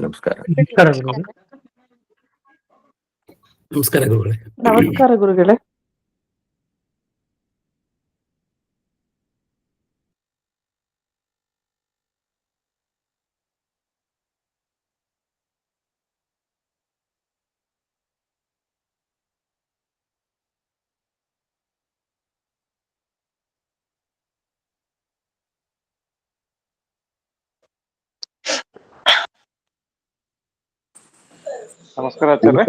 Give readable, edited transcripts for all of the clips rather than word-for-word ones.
ನಮಸ್ಕಾರ. ನಮಸ್ಕಾರ ಗುರುಗಳೇ. ನಮಸ್ಕಾರ ಗುರುಗಳೇ. ನಮಸ್ಕಾರ ಗುರುಗಳೇ. ನಮಸ್ಕಾರ ಆಚಾರ್ಯ.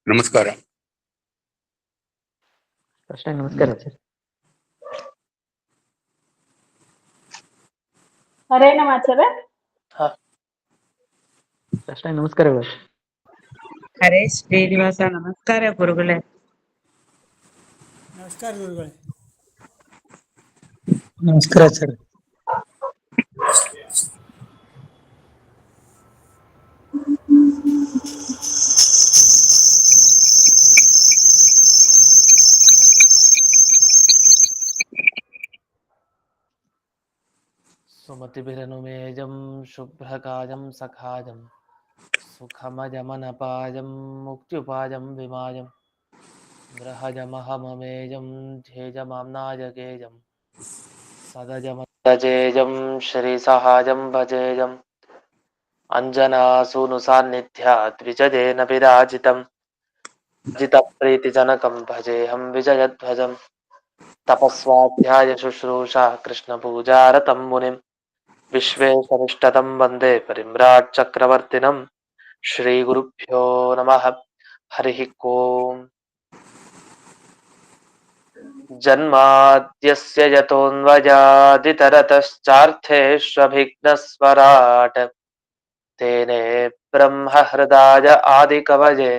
ನಮಸ್ಕಾರ. ಕೃಷ್ಣ ನಮಸ್ಕಾರ ಆಚಾರ್ಯ. ಹರೇ ನಮ ಆಚಾರ್ಯ. ಕೃಷ್ಣ ನಮಸ್ಕಾರಗಳು. ಹರೇ ಶ್ರೀನಿವಾಸ ನಮಸ್ಕಾರ ಗುರುಗಳೇ. ನಮಸ್ಕಾರ ಗುರುಗಳೇ. ನಮಸ್ಕಾರ ಆಚಾರ್ಯ. ಸುಮತಿಭಿರನುಮೇಜಂ ಶುಭ್ರಕಾಜಂ ಸಖಾಜಂ ಸುಖಮಜಮನಪಾಜಂ ಮುಕ್ತ್ಯುಪಾಜಂ ವಿಮಾಜಂ ಗೃಹಜಮಹಮಮೇಜಂ ಧ್ಯೇಜಮಾಮ್ನಾಜಗೇಜಂ ಸದಜಮಜೇಜಂ ಶ್ರೀಸಹಾಜಂ ಭಜೇಜಂ ಅಂಜನಾಸೂನು ಸಾನ್ನಿಧ್ಯಾತ್ ವಿಜಯೇನ ವಿರಾಜಿತಂ ಜಿತಪ್ರೀತಿಜನಕಂ ಭಜೇಹಂ ವಿಜಯಧ್ವಜಂ ತಪಸ್ವಾಧ್ಯಾಯ ಶುಶ್ರೂಷಾ ಕೃಷ್ಣ ಪೂಜಾರತಂ ಮುನಿಂ ವಿಶ್ವೇಶನಿಷ್ಠತಂ ವಂದೇ ಪರಿಮ್ರಾಟ್ ಚಕ್ರವರ್ತಿನಂ. ಶ್ರೀ ಗುರುಭ್ಯೋ ನಮಃ. ಹರಿ ಓಂ. ಜನ್ಮಾದ್ಯಸ್ಯ ಯತೋನ್ವಯಾದಿತರತಶ್ಚಾರ್ಥೇಷ್ವಭಿಘ್ನಸ್ವರಾಟ್ ತೇನೇ ಬ್ರಹ್ಮ ಹೃದಯ ಆದಿಕವಯೇ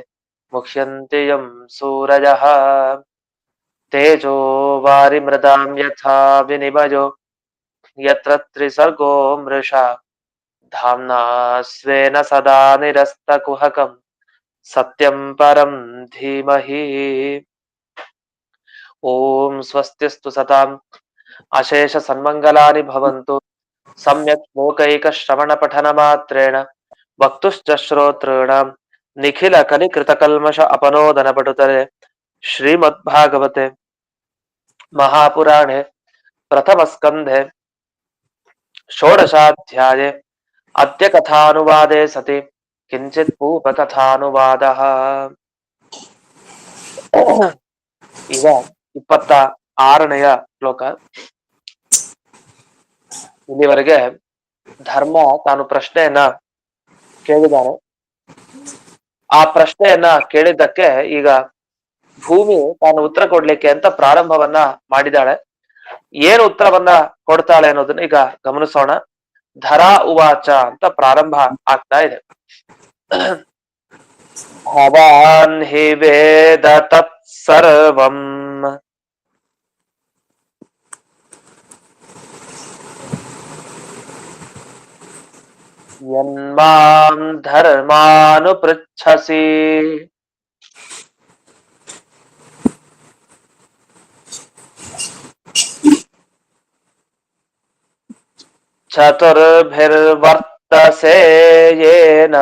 ಮುಹ್ಯಂತಿ ಯಂ ಸೂರಯಃ. ತೇಜೋ ವಾರಿಮೃದಾಂ ಯಥಾ ವಿನಿಮಯೋ ಯತ್ರ ತ್ರಿಸರ್ಗೋ ಮೃಷಾ ಧಾಮ್ನಾ ಸ್ವೇನ ಸದಾ ನಿರಸ್ತಕುಹಕಂ ಸತ್ಯಂ ಪರಂ ಧೀಮಹಿ. ಓಂ ಸ್ವಸ್ತಿಸ್ತು ಸತಾಂ ಅಶೇಷ ಸನ್ಮಂಗಲಾನಿ ಭವಂತು. ಸಮ್ಯಕ್ ಲೋಕೈಕ ಶ್ರವಣ ಪಠನ ಮಾತ್ರೇಣ ವಕ್ತುಶ್ಚ ಶ್ರೋತॄಣಾಂ ನಿಖಿಲ ಕಲಿಕೃತ ಕಲ್ಮಷ ಅಪನೋದನ ಪಟುತರೆ. ಶ್ರೀಮದ್ಭಾಗವತೆ ಮಹಾಪುರಾಣೆ ಪ್ರಥಮ ಸ್ಕಂಧೆ ಷೋಡಶಾಧ್ಯಾಯೇ ಅದ್ಯ ಕಥಾನುವಾದೆ ಸತಿ ಕಿಂಚಿತ್ ಪೂರ್ವಕಥಾನುವಾದಃ. ಈಗ 26ನೇಯ ಶ್ಲೋಕ. ಇಲ್ಲಿವರೆಗೆ ಧರ್ಮ ತಾನು ಪ್ರಶ್ನೆಯನ್ನ ಕೇಳಿದ್ದಾನೆ. ಆ ಪ್ರಶ್ನೆಯನ್ನ ಕೇಳಿದ್ದಕ್ಕೆ ಈಗ ಭೂಮಿ ತಾನು ಉತ್ತರ ಕೊಡ್ಲಿಕ್ಕೆ ಅಂತ ಪ್ರಾರಂಭವನ್ನ ಮಾಡಿದಾಳೆ. ಏನು ಉತ್ತರವನ್ನ ಕೊಡ್ತಾಳೆ ಅನ್ನೋದನ್ನ ಈಗ ಗಮನಿಸೋಣ. ಧರಾ ಉವಾಚ ಅಂತ ಪ್ರಾರಂಭ ಆಗ್ತಾ ಇದೆ. ಭವಾನ್ ಹಿ ವೇದ ತತ್ಸರ್ವಂ ಯನ್ಮಾಂ ಧರ್ಮಾನುಪೃಚ್ಛಸಿ ಚತುರ್ಭಿರ್ವರ್ತಸೆ ಯೇನ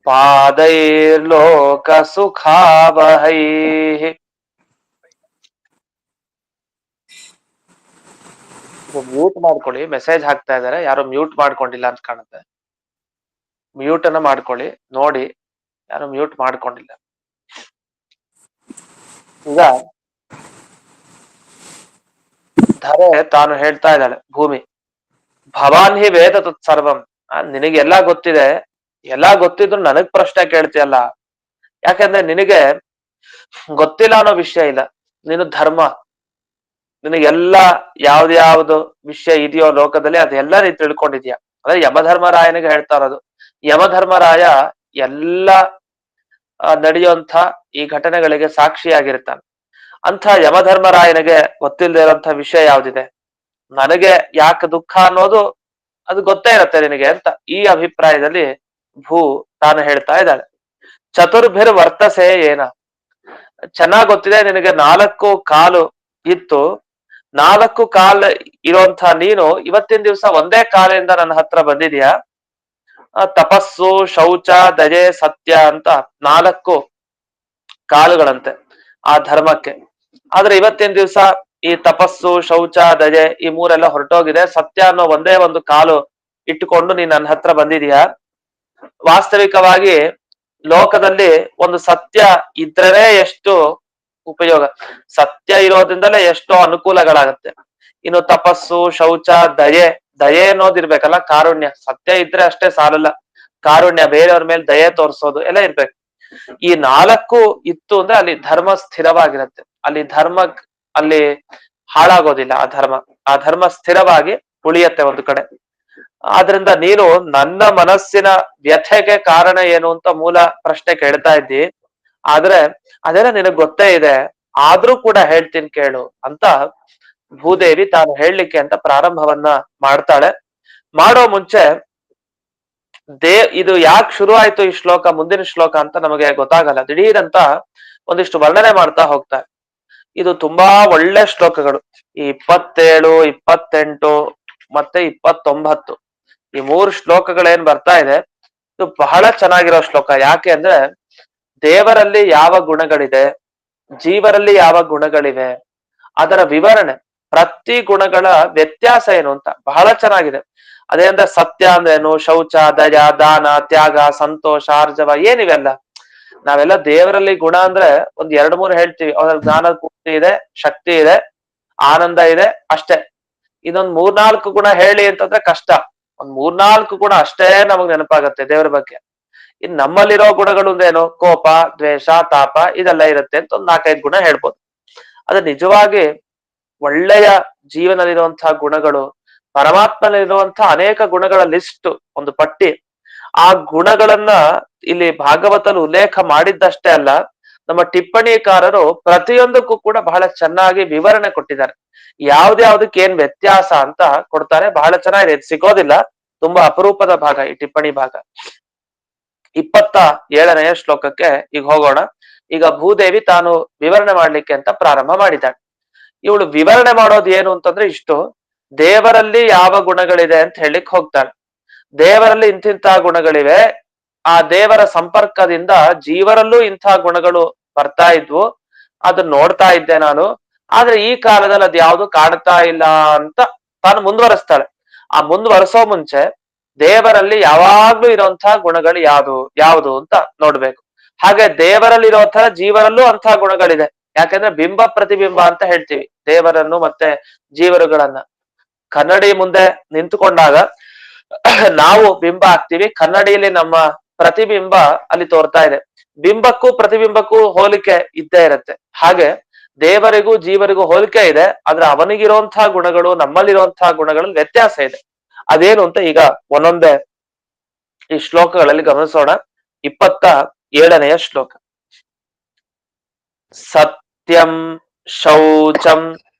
ಪಾದೈರ್ಲೋಕ ಸುಖಾವಹೈಃ. ಮ್ಯೂಟ್ ಮಾಡ್ಕೊಳ್ಳಿ. ಮೆಸೇಜ್ ಹಾಕ್ತಾ ಇದಾರೆ, ಯಾರು ಮ್ಯೂಟ್ ಮಾಡ್ಕೊಂಡಿಲ್ಲ ಅಂತ ಕಾಣುತ್ತೆ. ಮ್ಯೂಟ್ ಅನ್ನ ಮಾಡ್ಕೊಳ್ಳಿ. ನೋಡಿ, ಯಾರು ಮ್ಯೂಟ್ ಮಾಡ್ಕೊಂಡಿಲ್ಲ. ಈಗ ಧರೆ ತಾನು ಹೇಳ್ತಾ ಇದ್ದಾಳೆ, ಭೂಮಿ ಭವಾನ್ ಹಿ ವೇದ ತತ್ಸರ್ವಂ. ನಿನಗೆಲ್ಲಾ ಗೊತ್ತಿದೆ, ಎಲ್ಲಾ ಗೊತ್ತಿದ್ರು ನನಗ್ ಪ್ರಶ್ನೆ ಕೇಳ್ತೀಯಲ್ಲ. ಯಾಕಂದ್ರೆ ನಿನಗೆ ಗೊತ್ತಿಲ್ಲ ಅನ್ನೋ ವಿಷಯ ಇಲ್ಲ. ನೀನು ಧರ್ಮ, ನಿನಗೆಲ್ಲ ಯಾವ್ದು ವಿಷಯ ಇದೆಯೋ ಲೋಕದಲ್ಲಿ ಅದೆಲ್ಲ ನೀನ್ ತಿಳ್ಕೊಂಡಿದ್ಯಾ. ಅಂದ್ರೆ ಯಮಧರ್ಮರಾಯನಿಗೆ ಹೇಳ್ತಾ ಇರೋದು. ಯಮಧರ್ಮರಾಯ ಎಲ್ಲ ನಡೆಯುವಂಥ ಈ ಘಟನೆಗಳಿಗೆ ಸಾಕ್ಷಿಯಾಗಿರ್ತಾನೆ. ಅಂಥ ಯಮಧರ್ಮರಾಯನಿಗೆ ಗೊತ್ತಿಲ್ಲದೆ ಇರೋಂಥ ವಿಷಯ ಯಾವ್ದಿದೆ. ನನಗೆ ಯಾಕೆ ದುಃಖ ಅನ್ನೋದು ಅದು ಗೊತ್ತೇ ಇರತ್ತೆ ನಿನಗೆ ಅಂತ ಈ ಅಭಿಪ್ರಾಯದಲ್ಲಿ ಭೂ ತಾನು ಹೇಳ್ತಾ ಇದ್ದಾಳೆ. ಚತುರ್ಭಿರ್ ವರ್ತಸೆ ಏನ, ಚೆನ್ನಾಗ್ ಗೊತ್ತಿದೆ ನಿನಗೆ 4 ಕಾಲು ಇತ್ತು. 4 ಕಾಲ ಇರುವಂತ ನೀನು ಇವತ್ತಿನ ದಿವಸ ಒಂದೇ ಕಾಲಿಂದ ನನ್ನ ಹತ್ರ ಬಂದಿದ್ಯಾ. ತಪಸ್ಸು, ಶೌಚ, ದಯೆ, ಸತ್ಯ ಅಂತ 4 ಕಾಲುಗಳಂತೆ ಆ ಧರ್ಮಕ್ಕೆ. ಆದ್ರೆ ಇವತ್ತಿನ ದಿವಸ ಈ ತಪಸ್ಸು, ಶೌಚ, ದಯೆ ಈ 3 ಹೊರಟೋಗಿದೆ. ಸತ್ಯ ಅನ್ನೋ ಒಂದೇ ಒಂದು ಕಾಲು ಇಟ್ಟುಕೊಂಡು ನೀನ್ ನನ್ನ ಹತ್ರ ಬಂದಿದೀಯಾ. ವಾಸ್ತವಿಕವಾಗಿ ಲೋಕದಲ್ಲಿ ಒಂದು ಸತ್ಯ ಇದ್ರೇ ಎಷ್ಟು ಉಪಯೋಗ, ಸತ್ಯ ಇರೋದ್ರಿಂದಲೇ ಎಷ್ಟೋ ಅನುಕೂಲಗಳಾಗತ್ತೆ. ಇನ್ನು ತಪಸ್ಸು, ಶೌಚ, ದಯೆ ಅನ್ನೋದಿರ್ಬೇಕಲ್ಲ, ಕಾರುಣ್ಯ. ಸತ್ಯ ಇದ್ರೆ ಅಷ್ಟೇ ಸಾಲಲ್ಲ, ಕಾರುಣ್ಯ, ಬೇರೆಯವ್ರ ಮೇಲೆ ದಯೆ ತೋರಿಸೋದು ಎಲ್ಲ ಇರ್ಬೇಕು. ಈ 4 ಇತ್ತು ಅಂದ್ರೆ ಅಲ್ಲಿ ಧರ್ಮ ಸ್ಥಿರವಾಗಿರತ್ತೆ. ಅಲ್ಲಿ ಹಾಳಾಗೋದಿಲ್ಲ ಆ ಧರ್ಮ ಸ್ಥಿರವಾಗಿ ಉಳಿಯತ್ತೆ ಒಂದು ಕಡೆ. ಆದ್ರಿಂದ ನೀನು ನನ್ನ ಮನಸ್ಸಿನ ವ್ಯಥೆಗೆ ಕಾರಣ ಏನು ಅಂತ ಮೂಲ ಪ್ರಶ್ನೆ ಕೇಳ್ತಾ ಇದ್ದಿ. ಆದ್ರೆ ಅದೆಲ್ಲ ನಿನಗ್ ಗೊತ್ತೇ ಇದೆ, ಆದ್ರೂ ಕೂಡ ಹೇಳ್ತೀನಿ ಕೇಳು ಅಂತ ಭೂದೇವಿ ತಾನು ಹೇಳಲಿಕ್ಕೆ ಅಂತ ಪ್ರಾರಂಭವನ್ನ ಮಾಡ್ತಾಳೆ. ಮಾಡೋ ಮುಂಚೆ ಇದು ಯಾಕೆ ಶುರು ಆಯ್ತು ಈ ಶ್ಲೋಕ, ಮುಂದಿನ ಶ್ಲೋಕ ಅಂತ ನಮಗೆ ಗೊತ್ತಾಗಲ್ಲ. ದಿಢೀರಂತ ಒಂದಿಷ್ಟು ವರ್ಣನೆ ಮಾಡ್ತಾ ಹೋಗ್ತಾರೆ. ಇದು ತುಂಬಾ ಒಳ್ಳೆ ಶ್ಲೋಕಗಳು. ಈ 27, 28 ಮತ್ತೆ 29 ಈ 3 ಶ್ಲೋಕಗಳೇನ್ ಬರ್ತಾ ಇದೆ, ಇದು ಬಹಳ ಚೆನ್ನಾಗಿರೋ ಶ್ಲೋಕ. ಯಾಕೆ ಅಂದ್ರೆ ದೇವರಲ್ಲಿ ಯಾವ ಗುಣಗಳಿದೆ, ಜೀವರಲ್ಲಿ ಯಾವ ಗುಣಗಳಿವೆ, ಅದರ ವಿವರಣೆ, ಪ್ರತಿ ಗುಣಗಳ ವ್ಯತ್ಯಾಸ ಏನು ಅಂತ ಬಹಳ ಚೆನ್ನಾಗಿದೆ. ಅದೇ ಅಂದ್ರೆ ಸತ್ಯ ಅಂದ್ರೇನು, ಶೌಚ, ದಯ, ದಾನ, ತ್ಯಾಗ, ಸಂತೋಷ, ಆರ್ಜವ ಏನಿವೆಲ್ಲ. ನಾವೆಲ್ಲ ದೇವರಲ್ಲಿ ಗುಣ ಅಂದ್ರೆ ಒಂದ್ 2-3 ಹೇಳ್ತೀವಿ. ಅವ್ರಲ್ಲಿ ಜ್ಞಾನ ಪೂರ್ತಿ ಇದೆ, ಶಕ್ತಿ ಇದೆ, ಆನಂದ ಇದೆ, ಅಷ್ಟೇ. ಇನ್ನೊಂದ್ 3-4 ಗುಣ ಹೇಳಿ ಅಂತಂದ್ರೆ ಕಷ್ಟ. ಒಂದ್ 3-4 ಗುಣ ಅಷ್ಟೇ ನಮಗ್ ನೆನಪಾಗತ್ತೆ ದೇವರ ಬಗ್ಗೆ. ಇನ್ ನಮ್ಮಲ್ಲಿರೋ ಗುಣಗಳು ಅಂದ್ರೇನು, ಕೋಪ, ದ್ವೇಷ, ತಾಪ ಇದೆಲ್ಲ ಇರುತ್ತೆ ಅಂತ ಒಂದ್ 4-5 ಗುಣ ಹೇಳ್ಬೋದು. ಅದು ನಿಜವಾಗಿ ಒಳ್ಳೆಯ ಜೀವನದಲ್ಲಿರುವಂತಹ ಗುಣಗಳು, ಪರಮಾತ್ಮನಲ್ಲಿರುವಂತಹ ಅನೇಕ ಗುಣಗಳ ಲಿಸ್ಟ್, ಒಂದು ಪಟ್ಟಿ. ಆ ಗುಣಗಳನ್ನ ಇಲ್ಲಿ ಭಾಗವತಲು ಉಲ್ಲೇಖ ಮಾಡಿದ್ದಷ್ಟೇ ಅಲ್ಲ, ನಮ್ಮ ಟಿಪ್ಪಣಿಕಾರರು ಪ್ರತಿಯೊಂದಕ್ಕೂ ಕೂಡ ಬಹಳ ಚೆನ್ನಾಗಿ ವಿವರಣೆ ಕೊಟ್ಟಿದ್ದಾರೆ. ಯಾವ್ದ್ಯಾವ್ದಕ್ಕೆ ಏನ್ ವ್ಯತ್ಯಾಸ ಅಂತ ಕೊಡ್ತಾರೆ. ಬಹಳ ಚೆನ್ನಾಗಿದೆ, ಇದು ಸಿಗೋದಿಲ್ಲ, ತುಂಬಾ ಅಪರೂಪದ ಭಾಗ ಈ ಟಿಪ್ಪಣಿ ಭಾಗ. 27ನೇ ಶ್ಲೋಕಕ್ಕೆ ಈಗ ಹೋಗೋಣ. ಈಗ ಭೂದೇವಿ ತಾನು ವಿವರಣೆ ಮಾಡ್ಲಿಕ್ಕೆ ಅಂತ ಪ್ರಾರಂಭ ಮಾಡಿದ್ದಾಳೆ. ಇವಳು ವಿವರಣೆ ಮಾಡೋದು ಏನು ಅಂತಂದ್ರೆ ಇಷ್ಟು, ದೇವರಲ್ಲಿ ಯಾವ ಗುಣಗಳಿದೆ ಅಂತ ಹೇಳಿಕ್ ಹೋಗ್ತಾಳೆ. ದೇವರಲ್ಲಿ ಇಂತಿಂತ ಗುಣಗಳಿವೆ, ಆ ದೇವರ ಸಂಪರ್ಕದಿಂದ ಜೀವರಲ್ಲೂ ಇಂಥ ಗುಣಗಳು ಬರ್ತಾ ಇದ್ವು, ಅದನ್ನ ನೋಡ್ತಾ ಇದ್ದೆ ನಾನು. ಆದ್ರೆ ಈ ಕಾಲದಲ್ಲಿ ಅದ್ ಯಾವ್ದು ಕಾಣ್ತಾ ಇಲ್ಲ ಅಂತ ತಾನು ಮುಂದುವರೆಸ್ತಾಳೆ. ಆ ಮುಂದುವರೆಸೋ ಮುಂಚೆ ದೇವರಲ್ಲಿ ಯಾವಾಗ್ಲೂ ಇರುವಂತಹ ಗುಣಗಳು ಯಾವುದು ಅಂತ ನೋಡ್ಬೇಕು. ಹಾಗೆ ದೇವರಲ್ಲಿ ಇರೋ ತರ ಜೀವರಲ್ಲೂ ಅಂತಹ ಗುಣಗಳಿದೆ. ಯಾಕಂದ್ರೆ ಬಿಂಬ ಪ್ರತಿಬಿಂಬ ಅಂತ ಹೇಳ್ತೀವಿ ದೇವರನ್ನು ಮತ್ತೆ ಜೀವರುಗಳನ್ನ. ಕನ್ನಡಿ ಮುಂದೆ ನಿಂತುಕೊಂಡಾಗ ನಾವು ಬಿಂಬ ಆಗ್ತೀವಿ, ಕನ್ನಡಿಯಲ್ಲಿ ನಮ್ಮ ಪ್ರತಿಬಿಂಬ ಅಲ್ಲಿ ತೋರ್ತಾ ಇದೆ. ಬಿಂಬಕ್ಕೂ ಪ್ರತಿಬಿಂಬಕ್ಕೂ ಹೋಲಿಕೆ ಇದ್ದೇ ಇರುತ್ತೆ. ಹಾಗೆ ದೇವರಿಗೂ ಜೀವರಿಗೂ ಹೋಲಿಕೆ ಇದೆ, ಆದ್ರೆ ಅವನಿಗಿರುವಂತಹ ಗುಣಗಳು ನಮ್ಮಲ್ಲಿರುವಂತಹ ಗುಣಗಳಲ್ಲಿ ವ್ಯತ್ಯಾಸ ಇದೆ. ಅದೇನು ಅಂತ ಈಗ ಒಂದೊಂದೇ ಈ ಶ್ಲೋಕಗಳಲ್ಲಿ ಗಮನಿಸೋಣ. 27ನೇ ಶ್ಲೋಕ. ಸತ್ಯಂ ಶೌಚಂ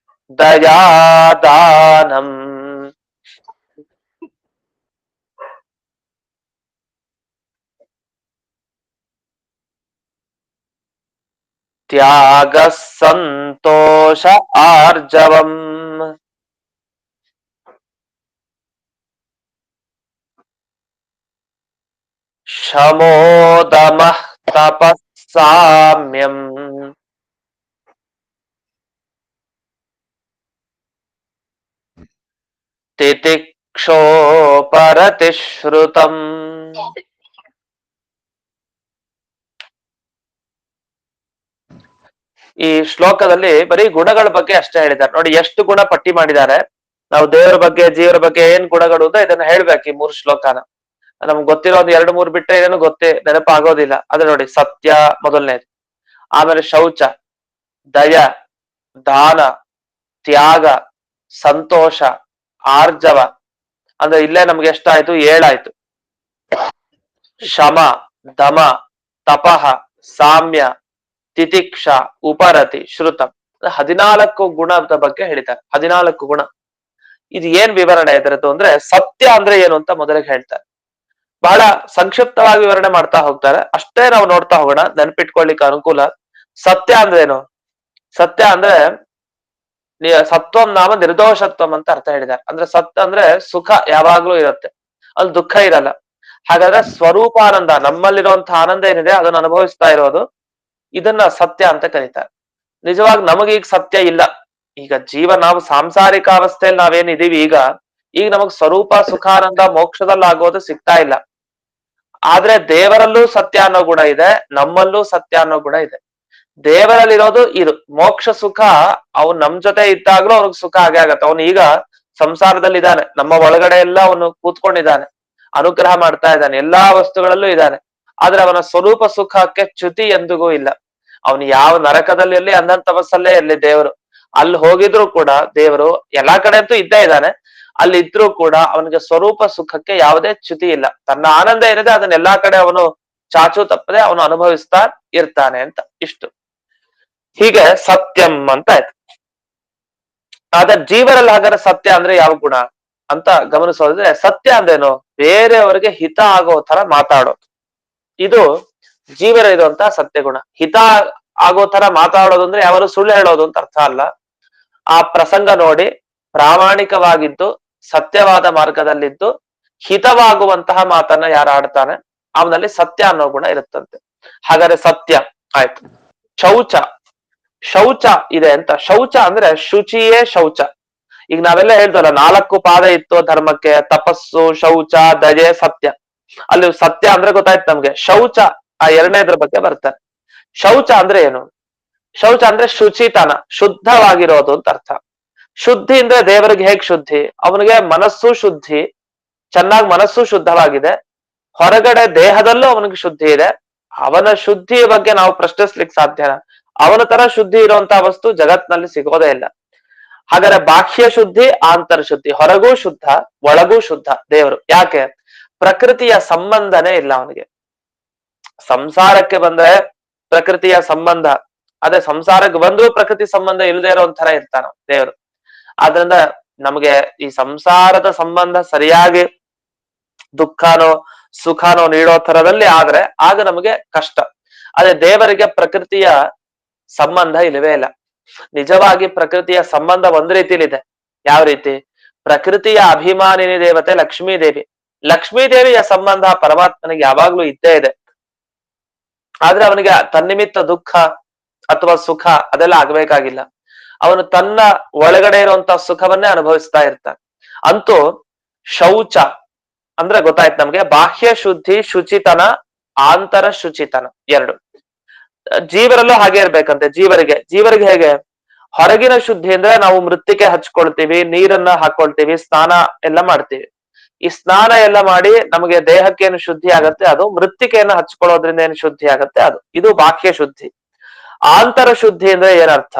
ದಯಾದಾನಂ ತ್ಯಾಗ ಸಂತೋಷ ಆರ್ಜವಂ ಶಮೋದಮಃ ತಪಸ್ಸಾಮ್ಯಂ ತಿತಿಕ್ಷೋಪರತಿಶ್ರುತಂ. ಈ ಶ್ಲೋಕದಲ್ಲಿ ಬರೀ ಗುಣಗಳ ಬಗ್ಗೆ ಅಷ್ಟೇ ಹೇಳಿದ್ದಾರೆ. ನೋಡಿ ಎಷ್ಟು ಗುಣ ಪಟ್ಟಿ ಮಾಡಿದ್ದಾರೆ. ನಾವು ದೇವರ ಬಗ್ಗೆ ಜೀವರ ಬಗ್ಗೆ ಏನ್ ಗುಣಗಳು ಅಂತ ಇದನ್ನ ಹೇಳ್ಬೇಕು ಈ 3 ಶ್ಲೋಕನ. ನಮ್ಗೆ ಗೊತ್ತಿರೋ ಒಂದು 2-3 ಬಿಟ್ಟರೆ ಏನೇನು ನೆನಪಾಗೋದಿಲ್ಲ. ಅದ್ರ ನೋಡಿ, ಸತ್ಯ ಮೊದಲನೇದು, ಆಮೇಲೆ ಶೌಚ, ದಯ, ದಾನ, ತ್ಯಾಗ, ಸಂತೋಷ, ಆರ್ಜವ. ಅಂದ್ರೆ ಇಲ್ಲೇ ನಮ್ಗೆ ಎಷ್ಟಾಯ್ತು, 7 ಆಯ್ತು. ಶಮ, ದಮ, ತಪಃ, ಸಾಮ್ಯ, ತಿತಿಕ್ಷ, ಉಪರತಿ, ಶ್ರುತಂ. 14 ಗುಣದ ಬಗ್ಗೆ ಹೇಳಿದ್ದಾರೆ. 14 ಗುಣ. ಇದು ಏನ್ ವಿವರಣೆ ಇದರದ್ದು ಅಂದ್ರೆ, ಸತ್ಯ ಅಂದ್ರೆ ಏನು ಅಂತ ಮೊದಲಿಗೆ ಹೇಳ್ತಾರೆ. ಬಹಳ ಸಂಕ್ಷಿಪ್ತವಾಗಿ ವಿವರಣೆ ಮಾಡ್ತಾ ಹೋಗ್ತಾರೆ, ಅಷ್ಟೇ ನಾವು ನೋಡ್ತಾ ಹೋಗೋಣ, ನೆನ್ಪಿಟ್ಕೊಳ್ಳಿಕ್ಕೆ ಅನುಕೂಲ. ಸತ್ಯ ಅಂದ್ರೆ ಏನು? ಸತ್ಯ ಅಂದ್ರೆ ಸತ್ವಂ ನಾಮ ನಿರ್ದೋಷತ್ವಂ ಅಂತ ಅರ್ಥ ಹೇಳಿದ್ದಾರೆ. ಅಂದ್ರೆ ಸತ್ ಅಂದ್ರೆ ಸುಖ ಯಾವಾಗ್ಲೂ ಇರುತ್ತೆ, ಅಲ್ಲಿ ದುಃಖ ಇರಲ್ಲ. ಹಾಗಾದ್ರೆ ಸ್ವರೂಪಾನಂದ, ನಮ್ಮಲ್ಲಿರುವಂತಹ ಆನಂದ ಏನಿದೆ ಅದನ್ನ ಅನುಭವಿಸ್ತಾ ಇರೋದು, ಇದನ್ನ ಸತ್ಯ ಅಂತ ಕರೀತಾರೆ. ನಿಜವಾಗಿ ನಮಗೀಗ ಸತ್ಯ ಇಲ್ಲ. ಈಗ ನಾವು ಸಾಂಸಾರಿಕ ಅವಸ್ಥೆಯಲ್ಲಿ ನಾವೇನಿದೀವಿ ಈಗ ನಮಗ್ ಸ್ವರೂಪ ಸುಖಾನಂದ ಮೋಕ್ಷದಲ್ಲಾಗೋದು ಸಿಗ್ತಾ ಇಲ್ಲ. ಆದ್ರೆ ದೇವರಲ್ಲೂ ಸತ್ಯ ಅನ್ನೋ ಗುಣ ಇದೆ, ನಮ್ಮಲ್ಲೂ ಸತ್ಯ ಅನ್ನೋ ಗುಣ ಇದೆ. ದೇವರಲ್ಲಿರೋದು ಇದು ಮೋಕ್ಷ ಸುಖ. ಅವ್ನು ನಮ್ ಜೊತೆ ಇದ್ದಾಗ್ಲೂ ಅವ್ನಿಗೆ ಸುಖ ಆಗೇ ಆಗತ್ತೆ. ಅವನು ಈಗ ಸಂಸಾರದಲ್ಲಿ ಇದ್ದಾನೆ, ನಮ್ಮ ಒಳಗಡೆ ಎಲ್ಲ ಅವನು ಕೂತ್ಕೊಂಡಿದ್ದಾನೆ, ಅನುಗ್ರಹ ಮಾಡ್ತಾ ಇದ್ದಾನೆ, ಎಲ್ಲಾ ವಸ್ತುಗಳಲ್ಲೂ ಇದ್ದಾನೆ. ಆದ್ರೆ ಅವನ ಸ್ವರೂಪ ಸುಖಕ್ಕೆ ಚ್ಯುತಿ ಎಂದಿಗೂ ಇಲ್ಲ. ಅವನು ಯಾವ ನರಕದಲ್ಲಿ ಇರ್ಲಿ, ತಪಸ್ಸಲ್ಲೇ ಇರ್ಲಿ, ದೇವರು ಅಲ್ಲಿ ಹೋಗಿದ್ರು ಕೂಡ ದೇವರು ಎಲ್ಲಾ ಕಡೆ ಅಂತೂ ಇದ್ದೇ ಇದ್ದಾನೆ. ಅಲ್ಲಿ ಇದ್ರೂ ಕೂಡ ಅವನಿಗೆ ಸ್ವರೂಪ ಸುಖಕ್ಕೆ ಯಾವುದೇ ಚ್ಯುತಿ ಇಲ್ಲ. ತನ್ನ ಆನಂದ ಏನಿದೆ ಅದನ್ನ ಎಲ್ಲಾ ಕಡೆ ಅವನು ಚಾಚು ತಪ್ಪದೆ ಅವನು ಅನುಭವಿಸ್ತಾ ಇರ್ತಾನೆ ಅಂತ. ಇಷ್ಟು ಹೀಗೆ ಸತ್ಯಂ ಅಂತ ಆಯ್ತು. ಆದ್ರೆ ಜೀವರಲ್ಲಿ ಹಾಗಾದ್ರೆ ಸತ್ಯ ಅಂದ್ರೆ ಯಾವ ಗುಣ ಅಂತ ಗಮನಿಸೋದ್ರೆ, ಸತ್ಯ ಅಂದ್ರೇನು? ಬೇರೆಯವರಿಗೆ ಹಿತ ಆಗೋ ತರ ಮಾತಾಡೋದು. ಇದು ಜೀವರ ಇರುವಂತಹ ಸತ್ಯ ಗುಣ. ಹಿತ ಆಗೋ ತರ ಮಾತಾಡೋದು ಅಂದ್ರೆ ಯಾವಾರು ಸುಳ್ಳು ಹೇಳೋದು ಅಂತ ಅರ್ಥ ಅಲ್ಲ. ಆ ಪ್ರಸಂಗ ನೋಡಿ ಪ್ರಾಮಾಣಿಕವಾಗಿದ್ದು ಸತ್ಯವಾದ ಮಾರ್ಗದಲ್ಲಿದ್ದು ಹಿತವಾಗುವಂತಹ ಮಾತನ್ನ ಯಾರು ಆಡ್ತಾನೆ ಅವನಲ್ಲಿ ಸತ್ಯ ಅನ್ನೋ ಗುಣ ಇರುತ್ತಂತೆ. ಹಾಗಾದ್ರೆ ಸತ್ಯ ಆಯ್ತು. ಶೌಚ ಇದೆ ಅಂತ. ಶೌಚ ಅಂದ್ರೆ ಶುಚಿಯೇ ಶೌಚ. ಈಗ ನಾವೆಲ್ಲ ಹೇಳ್ತಲ್ಲ 4 ಪಾದ ಇತ್ತು ಧರ್ಮಕ್ಕೆ: ತಪಸ್ಸು, ಶೌಚ, ದಯೆ, ಸತ್ಯ. ಅಲ್ಲಿ ಸತ್ಯ ಅಂದ್ರೆ ಗೊತ್ತಾಯ್ತು ನಮ್ಗೆ. ಶೌಚ ಆ ಎರಡನೇದ್ರ ಬಗ್ಗೆ ಬರ್ತಾರೆ. ಶೌಚ ಅಂದ್ರೆ ಏನು? ಶೌಚ ಅಂದ್ರೆ ಶುಚಿತನ, ಶುದ್ಧವಾಗಿರೋದು ಅಂತ ಅರ್ಥ. ಶುದ್ಧಿ ಅಂದ್ರೆ ದೇವರಿಗೆ ಹೇಗ್ ಶುದ್ಧಿ? ಅವನಿಗೆ ಮನಸ್ಸು ಶುದ್ಧಿ, ಚೆನ್ನಾಗಿ ಮನಸ್ಸು ಶುದ್ಧವಾಗಿದೆ, ಹೊರಗಡೆ ದೇಹದಲ್ಲೂ ಅವನಿಗೆ ಶುದ್ಧಿ ಇದೆ. ಅವನ ಶುದ್ಧಿಯ ಬಗ್ಗೆ ನಾವು ಪ್ರಶ್ನಿಸ್ಲಿಕ್ಕೆ ಸಾಧ್ಯನ? ಅವನ ತರ ಶುದ್ಧಿ ಇರುವಂತ ವಸ್ತು ಜಗತ್ನಲ್ಲಿ ಸಿಗೋದೇ ಇಲ್ಲ. ಹಾಗಾದ್ರೆ ಬಾಹ್ಯ ಶುದ್ಧಿ, ಆಂತರ ಶುದ್ಧಿ. ಹೊರಗೂ ಶುದ್ಧ, ಒಳಗೂ ಶುದ್ಧ ದೇವರು. ಯಾಕೆ? ಪ್ರಕೃತಿಯ ಸಂಬಂಧನೇ ಇಲ್ಲ ಅವನಿಗೆ. ಸಂಸಾರಕ್ಕೆ ಬಂದ್ರೆ ಪ್ರಕೃತಿಯ ಸಂಬಂಧ, ಅದೇ ಸಂಸಾರಕ್ಕೆ ಬಂದ್ರೂ ಪ್ರಕೃತಿ ಸಂಬಂಧ ಇಲ್ಲದೆ ಇರೋ ಒಂಥರ ಇರ್ತಾನ ದೇವರು. ಆದ್ರಿಂದ ನಮಗೆ ಈ ಸಂಸಾರದ ಸಂಬಂಧ ಸರಿಯಾಗಿ ದುಃಖನೋ ಸುಖನೋ ನೀಡೋ ಥರದಲ್ಲಿ ಆದ್ರೆ ಆಗ ನಮಗೆ ಕಷ್ಟ. ಅದೇ ದೇವರಿಗೆ ಪ್ರಕೃತಿಯ ಸಂಬಂಧ ಇಲ್ಲವೇ ಇಲ್ಲ. ನಿಜವಾಗಿ ಪ್ರಕೃತಿಯ ಸಂಬಂಧ ಒಂದ್ ರೀತಿಲಿದೆ. ಯಾವ ರೀತಿ? ಪ್ರಕೃತಿಯ ಅಭಿಮಾನಿನಿ ದೇವತೆ ಲಕ್ಷ್ಮೀ ದೇವಿ. ಲಕ್ಷ್ಮೀ ದೇವಿಯ ಸಂಬಂಧ ಪರಮಾತ್ಮನಿಗೆ ಯಾವಾಗ್ಲೂ ಇದ್ದೇ ಇದೆ. ಆದ್ರೆ ಅವನಿಗೆ ತನ್ನಿಮಿತ್ತ ದುಃಖ ಅಥವಾ ಸುಖ ಅದೆಲ್ಲ ಆಗ್ಬೇಕಾಗಿಲ್ಲ. ಅವನು ತನ್ನ ಒಳಗಡೆ ಇರುವಂತ ಸುಖವನ್ನೇ ಅನುಭವಿಸ್ತಾ ಇರ್ತಾನೆ. ಅಂತೂ ಶೌಚ ಅಂದ್ರೆ ಗೊತ್ತಾಯ್ತು ನಮ್ಗೆ. ಬಾಹ್ಯ ಶುದ್ಧಿ, ಶುಚಿತನ, ಆಂತರ ಶುಚಿತನ ಎರಡು. ಜೀವರಲ್ಲೂ ಹಾಗೆ ಇರ್ಬೇಕಂತೆ. ಜೀವರಿಗೆ ಹೇಗೆ? ಹೊರಗಿನ ಶುದ್ಧಿ ಅಂದ್ರೆ ನಾವು ಮೃತ್ತಿಕೆ ಹಚ್ಕೊಳ್ತೀವಿ, ನೀರನ್ನ ಹಾಕೊಳ್ತೀವಿ, ಸ್ನಾನ ಎಲ್ಲ ಮಾಡ್ತೀವಿ. ಈ ಸ್ನಾನ ಎಲ್ಲ ಮಾಡಿ ನಮಗೆ ದೇಹಕ್ಕೆ ಏನು ಶುದ್ಧಿ ಆಗತ್ತೆ ಅದು, ಮೃತ್ತಿಕೆಯನ್ನ ಹಚ್ಕೊಳ್ಳೋದ್ರಿಂದ ಏನು ಶುದ್ಧಿ ಆಗತ್ತೆ ಅದು. ಇದು ಬಾಹ್ಯ ಶುದ್ಧಿ. ಆಂತರ ಶುದ್ಧಿ ಅಂದ್ರೆ ಏನರ್ಥ?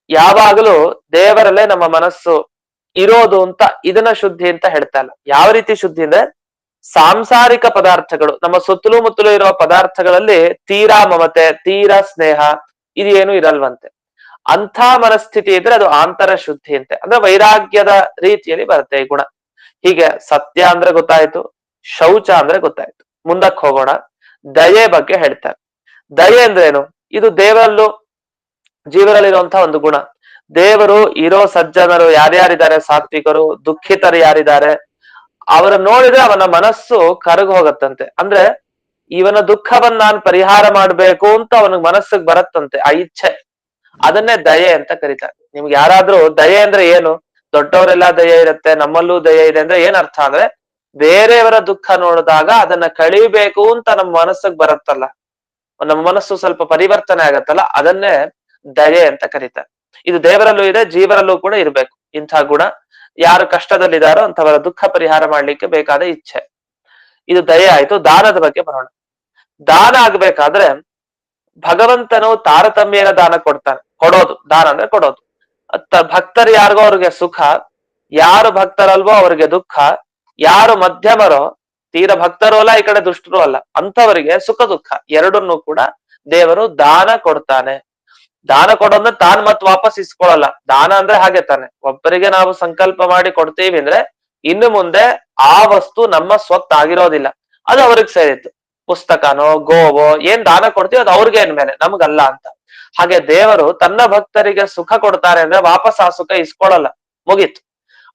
ಯಾವಾಗಲೂ ದೇವರಲ್ಲೇ ನಮ್ಮ ಮನಸ್ಸು ಇರೋದು ಅಂತ, ಇದನ್ನ ಶುದ್ಧಿ ಅಂತ ಹೇಳ್ತಾ ಇಲ್ಲ. ಯಾವ ರೀತಿ ಶುದ್ಧಿ ಅಂದ್ರೆ ಸಾಂಸಾರಿಕ ಪದಾರ್ಥಗಳು, ನಮ್ಮ ಸುತ್ತಲೂ ಮುತ್ತಲೂ ಇರುವ ಪದಾರ್ಥಗಳಲ್ಲಿ ತೀರಾ ಮಮತೆ, ತೀರಾ ಸ್ನೇಹ ಇದೇನು ಇರಲ್ವಂತೆ. ಅಂಥ ಮನಸ್ಥಿತಿ ಇದ್ರೆ ಅದು ಆಂತರ ಶುದ್ಧಿ ಅಂತೆ. ಅಂದ್ರೆ ವೈರಾಗ್ಯದ ರೀತಿಯಲ್ಲಿ ಬರುತ್ತೆ ಈ ಗುಣ. ಹೀಗೆ ಸತ್ಯ ಅಂದ್ರೆ ಗೊತ್ತಾಯ್ತು, ಶೌಚ ಅಂದ್ರೆ ಗೊತ್ತಾಯ್ತು. ಮುಂದಕ್ಕೆ ಹೋಗೋಣ. ದಯೆ ಬಗ್ಗೆ ಹೇಳ್ತಾರೆ. ದಯೆ ಅಂದ್ರೆ ಏನು? ಇದು ದೇವರಲ್ಲೂ ಜೀವನಲ್ಲಿರುವಂತಹ ಒಂದು ಗುಣ. ದೇವರು ಇರೋ ಸಜ್ಜನರು ಯಾರ್ಯಾರಿದ್ದಾರೆ, ಸಾತ್ವಿಕರು, ದುಃಖಿತರು ಯಾರಿದ್ದಾರೆ, ಅವರ ನೋಡಿದ್ರೆ ಅವನ ಮನಸ್ಸು ಕರಗಿ ಹೋಗತ್ತಂತೆ. ಅಂದ್ರೆ ಇವನ ದುಃಖವನ್ನ ನಾನು ಪರಿಹಾರ ಮಾಡ್ಬೇಕು ಅಂತ ಅವನಿಗೆ ಮನಸ್ಸಿಗೆ ಬರತ್ತಂತೆ, ಆ ಇಚ್ಛೆ. ಅದನ್ನೇ ದಯೆ ಅಂತ ಕರೀತಾರೆ. ನಿಮ್ಗೆ ಯಾರಾದ್ರೂ ದಯೆ ಅಂದ್ರೆ ಏನು? ದೊಡ್ಡವರೆಲ್ಲ ದಯೆ ಇರುತ್ತೆ, ನಮ್ಮಲ್ಲೂ ದಯೆ ಇದೆ ಅಂದ್ರೆ ಏನ್ ಅರ್ಥ ಅಂದ್ರೆ ಬೇರೆಯವರ ದುಃಖ ನೋಡಿದಾಗ ಅದನ್ನ ಕಳಿಬೇಕು ಅಂತ ನಮ್ಮ ಮನಸ್ಸಿಗೆ ಬರತ್ತಲ್ಲ, ನಮ್ಮ ಮನಸ್ಸು ಸ್ವಲ್ಪ ಪರಿವರ್ತನೆ ಆಗತ್ತಲ್ಲ, ಅದನ್ನೇ ದಯೆ ಅಂತ ಕರೀತಾರೆ. ಇದು ದೇವರಲ್ಲೂ ಇದೆ, ಜೀವರಲ್ಲೂ ಕೂಡ ಇರ್ಬೇಕು ಇಂಥ ಗುಣ. ಯಾರು ಕಷ್ಟದಲ್ಲಿದ್ದಾರೋ ಅಂತವರ ದುಃಖ ಪರಿಹಾರ ಮಾಡ್ಲಿಕ್ಕೆ ಬೇಕಾದ ಇಚ್ಛೆ. ಇದು ದಯೆ ಆಯ್ತು. ದಾನದ ಬಗ್ಗೆ ಬರೋಣ. ದಾನ ಆಗ್ಬೇಕಾದ್ರೆ ಭಗವಂತನು ತಾರತಮ್ಯನ ದಾನ ಕೊಡೋದು. ದಾನ ಅಂದ್ರೆ ಕೊಡೋದು. ಭಕ್ತರು ಯಾರಿಗೋ ಅವ್ರಿಗೆ ಸುಖ, ಯಾರು ಭಕ್ತರಲ್ವೋ ಅವ್ರಿಗೆ ದುಃಖ, ಯಾರು ಮಧ್ಯಮರೋ, ತೀರ ಭಕ್ತರು ಅಲ್ಲ ಈ ಕಡೆ ದುಷ್ಟರು ಅಲ್ಲ, ಅಂಥವರಿಗೆ ಸುಖ ದುಃಖ ಎರಡನ್ನೂ ಕೂಡ ದೇವರು ದಾನ ಕೊಡ್ತಾನೆ. ದಾನ ಕೊಡೋದ್ರೆ ತಾನ್ ಮತ್ ವಾಪಸ್ ಇಸ್ಕೊಳಲ್ಲ. ದಾನ ಅಂದ್ರೆ ಹಾಗೆ ತಾನೆ, ಒಬ್ಬರಿಗೆ ನಾವು ಸಂಕಲ್ಪ ಮಾಡಿ ಕೊಡ್ತೀವಿ ಅಂದ್ರೆ ಇನ್ನು ಮುಂದೆ ಆ ವಸ್ತು ನಮ್ಮ ಸ್ವತ್ತಾಗಿರೋದಿಲ್ಲ, ಅದು ಅವ್ರಿಗೆ ಸೇರಿತ್ತು. ಪುಸ್ತಕನೋ ಗೋವೋ ಏನ್ ದಾನ ಕೊಡ್ತೀವಿ ಅದು ಅವ್ರಿಗೆ ಏನ್ ಮೇಲೆ, ನಮ್ಗಲ್ಲ ಅಂತ. ಹಾಗೆ ದೇವರು ತನ್ನ ಭಕ್ತರಿಗೆ ಸುಖ ಕೊಡ್ತಾರೆ ಅಂದ್ರೆ ವಾಪಸ್ ಆ ಸುಖ ಇಸ್ಕೊಳ್ಳಲ್ಲ, ಮುಗೀತು.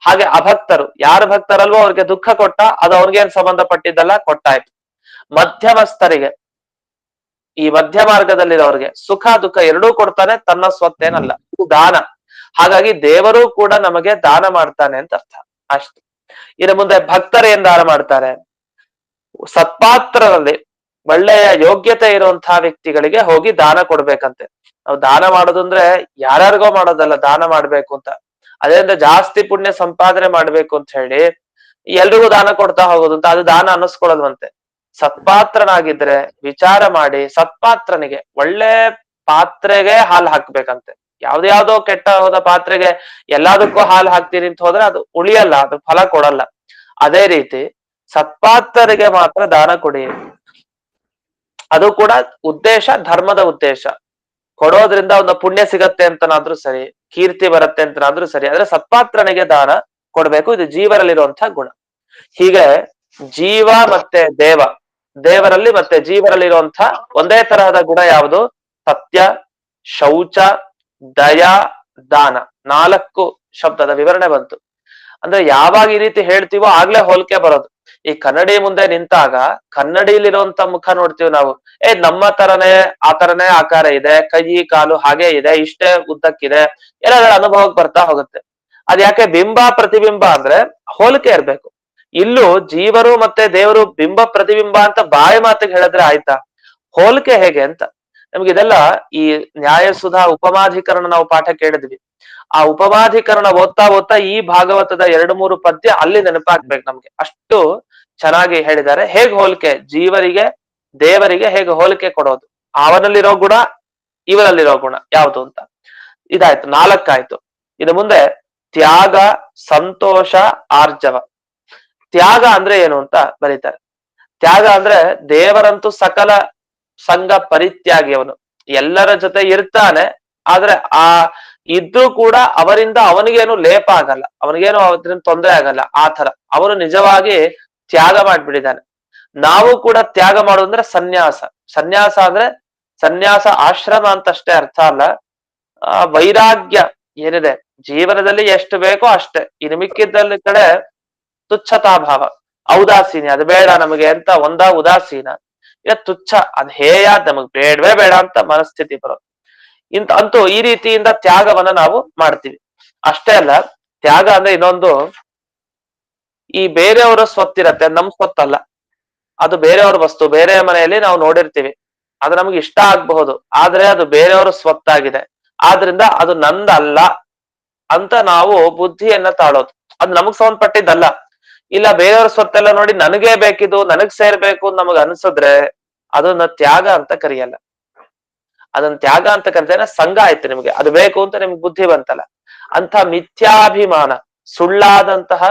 ಹಾಗೆ ಅಭಕ್ತರು, ಯಾರ ಭಕ್ತರಲ್ವೋ ಅವ್ರಿಗೆ ದುಃಖ ಕೊಟ್ಟ, ಅದು ಅವ್ರಿಗೇನ್ ಸಂಬಂಧಪಟ್ಟಿದ್ದಲ್ಲ, ಕೊಟ್ಟಾಯ್ತು. ಮಧ್ಯಮಸ್ಥರಿಗೆ, ಈ ಮಧ್ಯ ಮಾರ್ಗದಲ್ಲಿರೋರಿಗೆ ಸುಖ ದುಃಖ ಎರಡೂ ಕೊಡ್ತಾನೆ, ತನ್ನ ಸ್ವತ್ತೇನಲ್ಲ, ದಾನ. ಹಾಗಾಗಿ ದೇವರು ಕೂಡ ನಮಗೆ ದಾನ ಮಾಡ್ತಾನೆ ಅಂತ ಅರ್ಥ. ಅಷ್ಟು. ಇನ್ನು ಮುಂದೆ ಭಕ್ತರು ಏನ್ ದಾನ ಮಾಡ್ತಾರೆ? ಸತ್ಪಾತ್ರರಲ್ಲಿ ಒಳ್ಳೆಯ ಯೋಗ್ಯತೆ ಇರುವಂತಹ ವ್ಯಕ್ತಿಗಳಿಗೆ ಹೋಗಿ ದಾನ ಕೊಡ್ಬೇಕಂತೆ. ನಾವು ದಾನ ಮಾಡೋದು ಅಂದ್ರೆ ಯಾರ್ಯಾರಿಗೋ ಮಾಡೋದಲ್ಲ, ದಾನ ಮಾಡ್ಬೇಕು ಅಂತ. ಅದರಿಂದ ಜಾಸ್ತಿ ಪುಣ್ಯ ಸಂಪಾದನೆ ಮಾಡ್ಬೇಕು ಅಂತ ಹೇಳಿ ಎಲ್ರಿಗೂ ದಾನ ಕೊಡ್ತಾ ಹೋಗೋದು ಅಂತ, ಅದು ದಾನ ಅನ್ನಿಸ್ಕೊಳ್ಳಲ್ವಂತೆ. ಸತ್ಪಾತ್ರನಾಗಿದ್ರೆ ವಿಚಾರ ಮಾಡಿ ಸತ್ಪಾತ್ರನಿಗೆ, ಒಳ್ಳೆ ಪಾತ್ರೆಗೆ ಹಾಲು ಹಾಕ್ಬೇಕಂತೆ. ಯಾವ್ದ್ಯಾವ್ದೋ ಕೆಟ್ಟ ಹೋದ ಪಾತ್ರೆಗೆ ಎಲ್ಲದಕ್ಕೂ ಹಾಲು ಹಾಕ್ತೀನಿ ಅಂತ ಹೋದ್ರೆ ಅದು ಉಳಿಯಲ್ಲ, ಅದು ಫಲ ಕೊಡಲ್ಲ. ಅದೇ ರೀತಿ ಸತ್ಪಾತ್ರರಿಗೆ ಮಾತ್ರ ದಾನ ಕೊಡಿ. ಅದು ಕೂಡ ಉದ್ದೇಶ ಧರ್ಮದ ಉದ್ದೇಶ. ಕೊಡೋದ್ರಿಂದ ಒಂದು ಪುಣ್ಯ ಸಿಗತ್ತೆ ಅಂತನಾದ್ರೂ ಸರಿ, ಕೀರ್ತಿ ಬರುತ್ತೆ ಅಂತನಾದ್ರೂ ಸರಿ, ಆದ್ರೆ ಸತ್ಪಾತ್ರನಿಗೆ ದಾನ ಕೊಡ್ಬೇಕು. ಇದು ಜೀವರಲ್ಲಿರುವಂತಹ ಗುಣ. ಹೀಗೆ ಜೀವ ಮತ್ತೆ ದೇವರಲ್ಲಿ ಮತ್ತೆ ಜೀವರಲ್ಲಿರುವಂತಹ ಒಂದೇ ತರಹದ ಗುಣ ಯಾವುದು? ಸತ್ಯ, ಶೌಚ, ದಯಾ, ದಾನ. 4 ಶಬ್ದದ ವಿವರಣೆ ಬಂತು. ಅಂದ್ರೆ ಯಾವಾಗ ಈ ರೀತಿ ಹೇಳ್ತೀವೋ ಆಗ್ಲೇ ಹೋಲಿಕೆ ಬರೋದು. ಈ ಕನ್ನಡಿ ಮುಂದೆ ನಿಂತಾಗ ಕನ್ನಡಿಲಿರುವಂತ ಮುಖ ನೋಡ್ತೀವಿ ನಾವು. ನಮ್ಮ ತರನೇ ಆ ತರನೇ ಆಕಾರ ಇದೆ, ಕೈ ಕಾಲು ಹಾಗೆ ಇದೆ, ಇಷ್ಟೇ ಉದ್ದಕ್ಕಿದೆ, ಎಲ್ಲ ಅನುಭವಕ್ಕೆ ಬರ್ತಾ ಹೋಗುತ್ತೆ. ಅದ್ ಯಾಕೆ? ಬಿಂಬ ಪ್ರತಿಬಿಂಬ ಅಂದ್ರೆ ಹೋಲಿಕೆ ಇರ್ಬೇಕು. ಇಲ್ಲೂ ಜೀವರು ಮತ್ತೆ ದೇವರು ಬಿಂಬ ಪ್ರತಿಬಿಂಬ ಅಂತ ಬಾಯಿ ಮಾತಿಗೆ ಹೇಳಿದ್ರೆ ಆಯ್ತಾ? ಹೋಲಿಕೆ ಹೇಗೆ ಅಂತ ನಮ್ಗೆ ಇದೆಲ್ಲ ಈ ನ್ಯಾಯಸುಧಾ ಉಪಮಾಧಿಕರಣ ನಾವು ಪಾಠ ಕೇಳಿದ್ವಿ. ಆ ಉಪಮಾಧಿಕರಣ ಓದ್ತಾ ಈ ಭಾಗವತದ 2-3 ಪದ್ಯ ಅಲ್ಲಿ ನೆನಪಾಗ್ಬೇಕು ನಮ್ಗೆ. ಅಷ್ಟು ಚೆನ್ನಾಗಿ ಹೇಳಿದ್ದಾರೆ. ಹೇಗ್ ಹೋಲಿಕೆ, ಜೀವರಿಗೆ ದೇವರಿಗೆ ಹೇಗೆ ಹೋಲಿಕೆ ಕೊಡೋದು, ಅವನಲ್ಲಿರೋ ಗುಣ ಇವರಲ್ಲಿರೋ ಗುಣ ಯಾವುದು ಅಂತ. ಇದಾಯ್ತು, 4 ಆಯ್ತು. ಇನ್ನು ಮುಂದೆ ತ್ಯಾಗ, ಸಂತೋಷ, ಆರ್ಜವ. ತ್ಯಾಗ ಅಂದ್ರೆ ಏನು ಅಂತ ಬರೀತಾರೆ. ತ್ಯಾಗ ಅಂದ್ರೆ ದೇವರಂತೂ ಸಕಲ ಸಂಘ ಪರಿತ್ಯಾಗಿ, ಅವನು ಎಲ್ಲರ ಜೊತೆ ಇರ್ತಾನೆ, ಆದ್ರೆ ಆ ಇದ್ರೂ ಕೂಡ ಅವರಿಂದ ಅವನಿಗೇನು ಲೇಪ ಆಗಲ್ಲ, ಅವನಿಗೇನು ಅದರಿಂದ ತೊಂದರೆ ಆಗಲ್ಲ. ಆ ತರ ಅವನು ನಿಜವಾಗಿ ತ್ಯಾಗ ಮಾಡ್ಬಿಟ್ಟಿದ್ದಾನೆ. ನಾವು ಕೂಡ ತ್ಯಾಗ ಮಾಡೋದಂದ್ರೆ ಸನ್ಯಾಸ. ಸನ್ಯಾಸ ಅಂದ್ರೆ ಸನ್ಯಾಸ ಆಶ್ರಮ ಅಂತಷ್ಟೇ ಅರ್ಥ ಅಲ್ಲ. ವೈರಾಗ್ಯ ಏನಿದೆ ಜೀವನದಲ್ಲಿ ಎಷ್ಟು ಬೇಕೋ ಅಷ್ಟೇ, ಇನ್ನು ಮಿಕ್ಕಿದ್ದಲ್ಲಿ ಕಡೆ ತುಚ್ಛತಾಭಾವ, ಔದಾಸೀನ, ಅದು ಬೇಡ ನಮಗೆ ಅಂತ ಉದಾಸೀನ, ತುಚ್ಛ, ಅದ್ ಹೇಯ, ನಮಗ್ ಬೇಡವೇ ಬೇಡ ಅಂತ ಮನಸ್ಥಿತಿ ಬರೋದು. ಅಂತೂ ಈ ರೀತಿಯಿಂದ ತ್ಯಾಗವನ್ನ ನಾವು ಮಾಡ್ತೀವಿ. ಅಷ್ಟೇ ಅಲ್ಲ, ತ್ಯಾಗ ಅಂದ್ರೆ ಇನ್ನೊಂದು, ಈ ಬೇರೆಯವರ ಸ್ವತ್ತಿರತ್ತೆ, ನಮ್ ಸ್ವತ್ತಲ್ಲ, ಅದು ಬೇರೆಯವ್ರ ವಸ್ತು, ಬೇರೆ ಮನೆಯಲ್ಲಿ ನಾವು ನೋಡಿರ್ತೀವಿ, ಅದು ನಮ್ಗೆ ಇಷ್ಟ ಆಗ್ಬಹುದು, ಆದ್ರೆ ಅದು ಬೇರೆಯವರ ಸ್ವತ್ತಾಗಿದೆ, ಆದ್ರಿಂದ ಅದು ನಂದಲ್ಲ ಅಂತ ನಾವು ಬುದ್ಧಿಯನ್ನ ತಾಳೋದು. ಅದು ನಮಗ್ ಸಂಬಂಧಪಟ್ಟಿದ್ದಲ್ಲ. ಇಲ್ಲ, ಬೇರೆಯವ್ರ ಸ್ವತ್ತೆಲ್ಲ ನೋಡಿ ನನಗೇ ಬೇಕಿದು, ನನಗ್ ಸೇರ್ಬೇಕು ನಮಗ್ ಅನ್ಸಿದ್ರೆ ಅದನ್ನ ತ್ಯಾಗ ಅಂತ ಕರೆಯಲ್ಲ. ಅದನ್ನ ತ್ಯಾಗ ಅಂತ ಕರಿತೇನೆ, ಸಂಘ ಆಯ್ತು ನಿಮ್ಗೆ, ಅದು ಬೇಕು ಅಂತ ನಿಮ್ಗೆ ಬುದ್ಧಿ ಬಂತಲ್ಲ. ಅಂತ ಮಿಥ್ಯಾಭಿಮಾನ, ಸುಳ್ಳಾದಂತಹ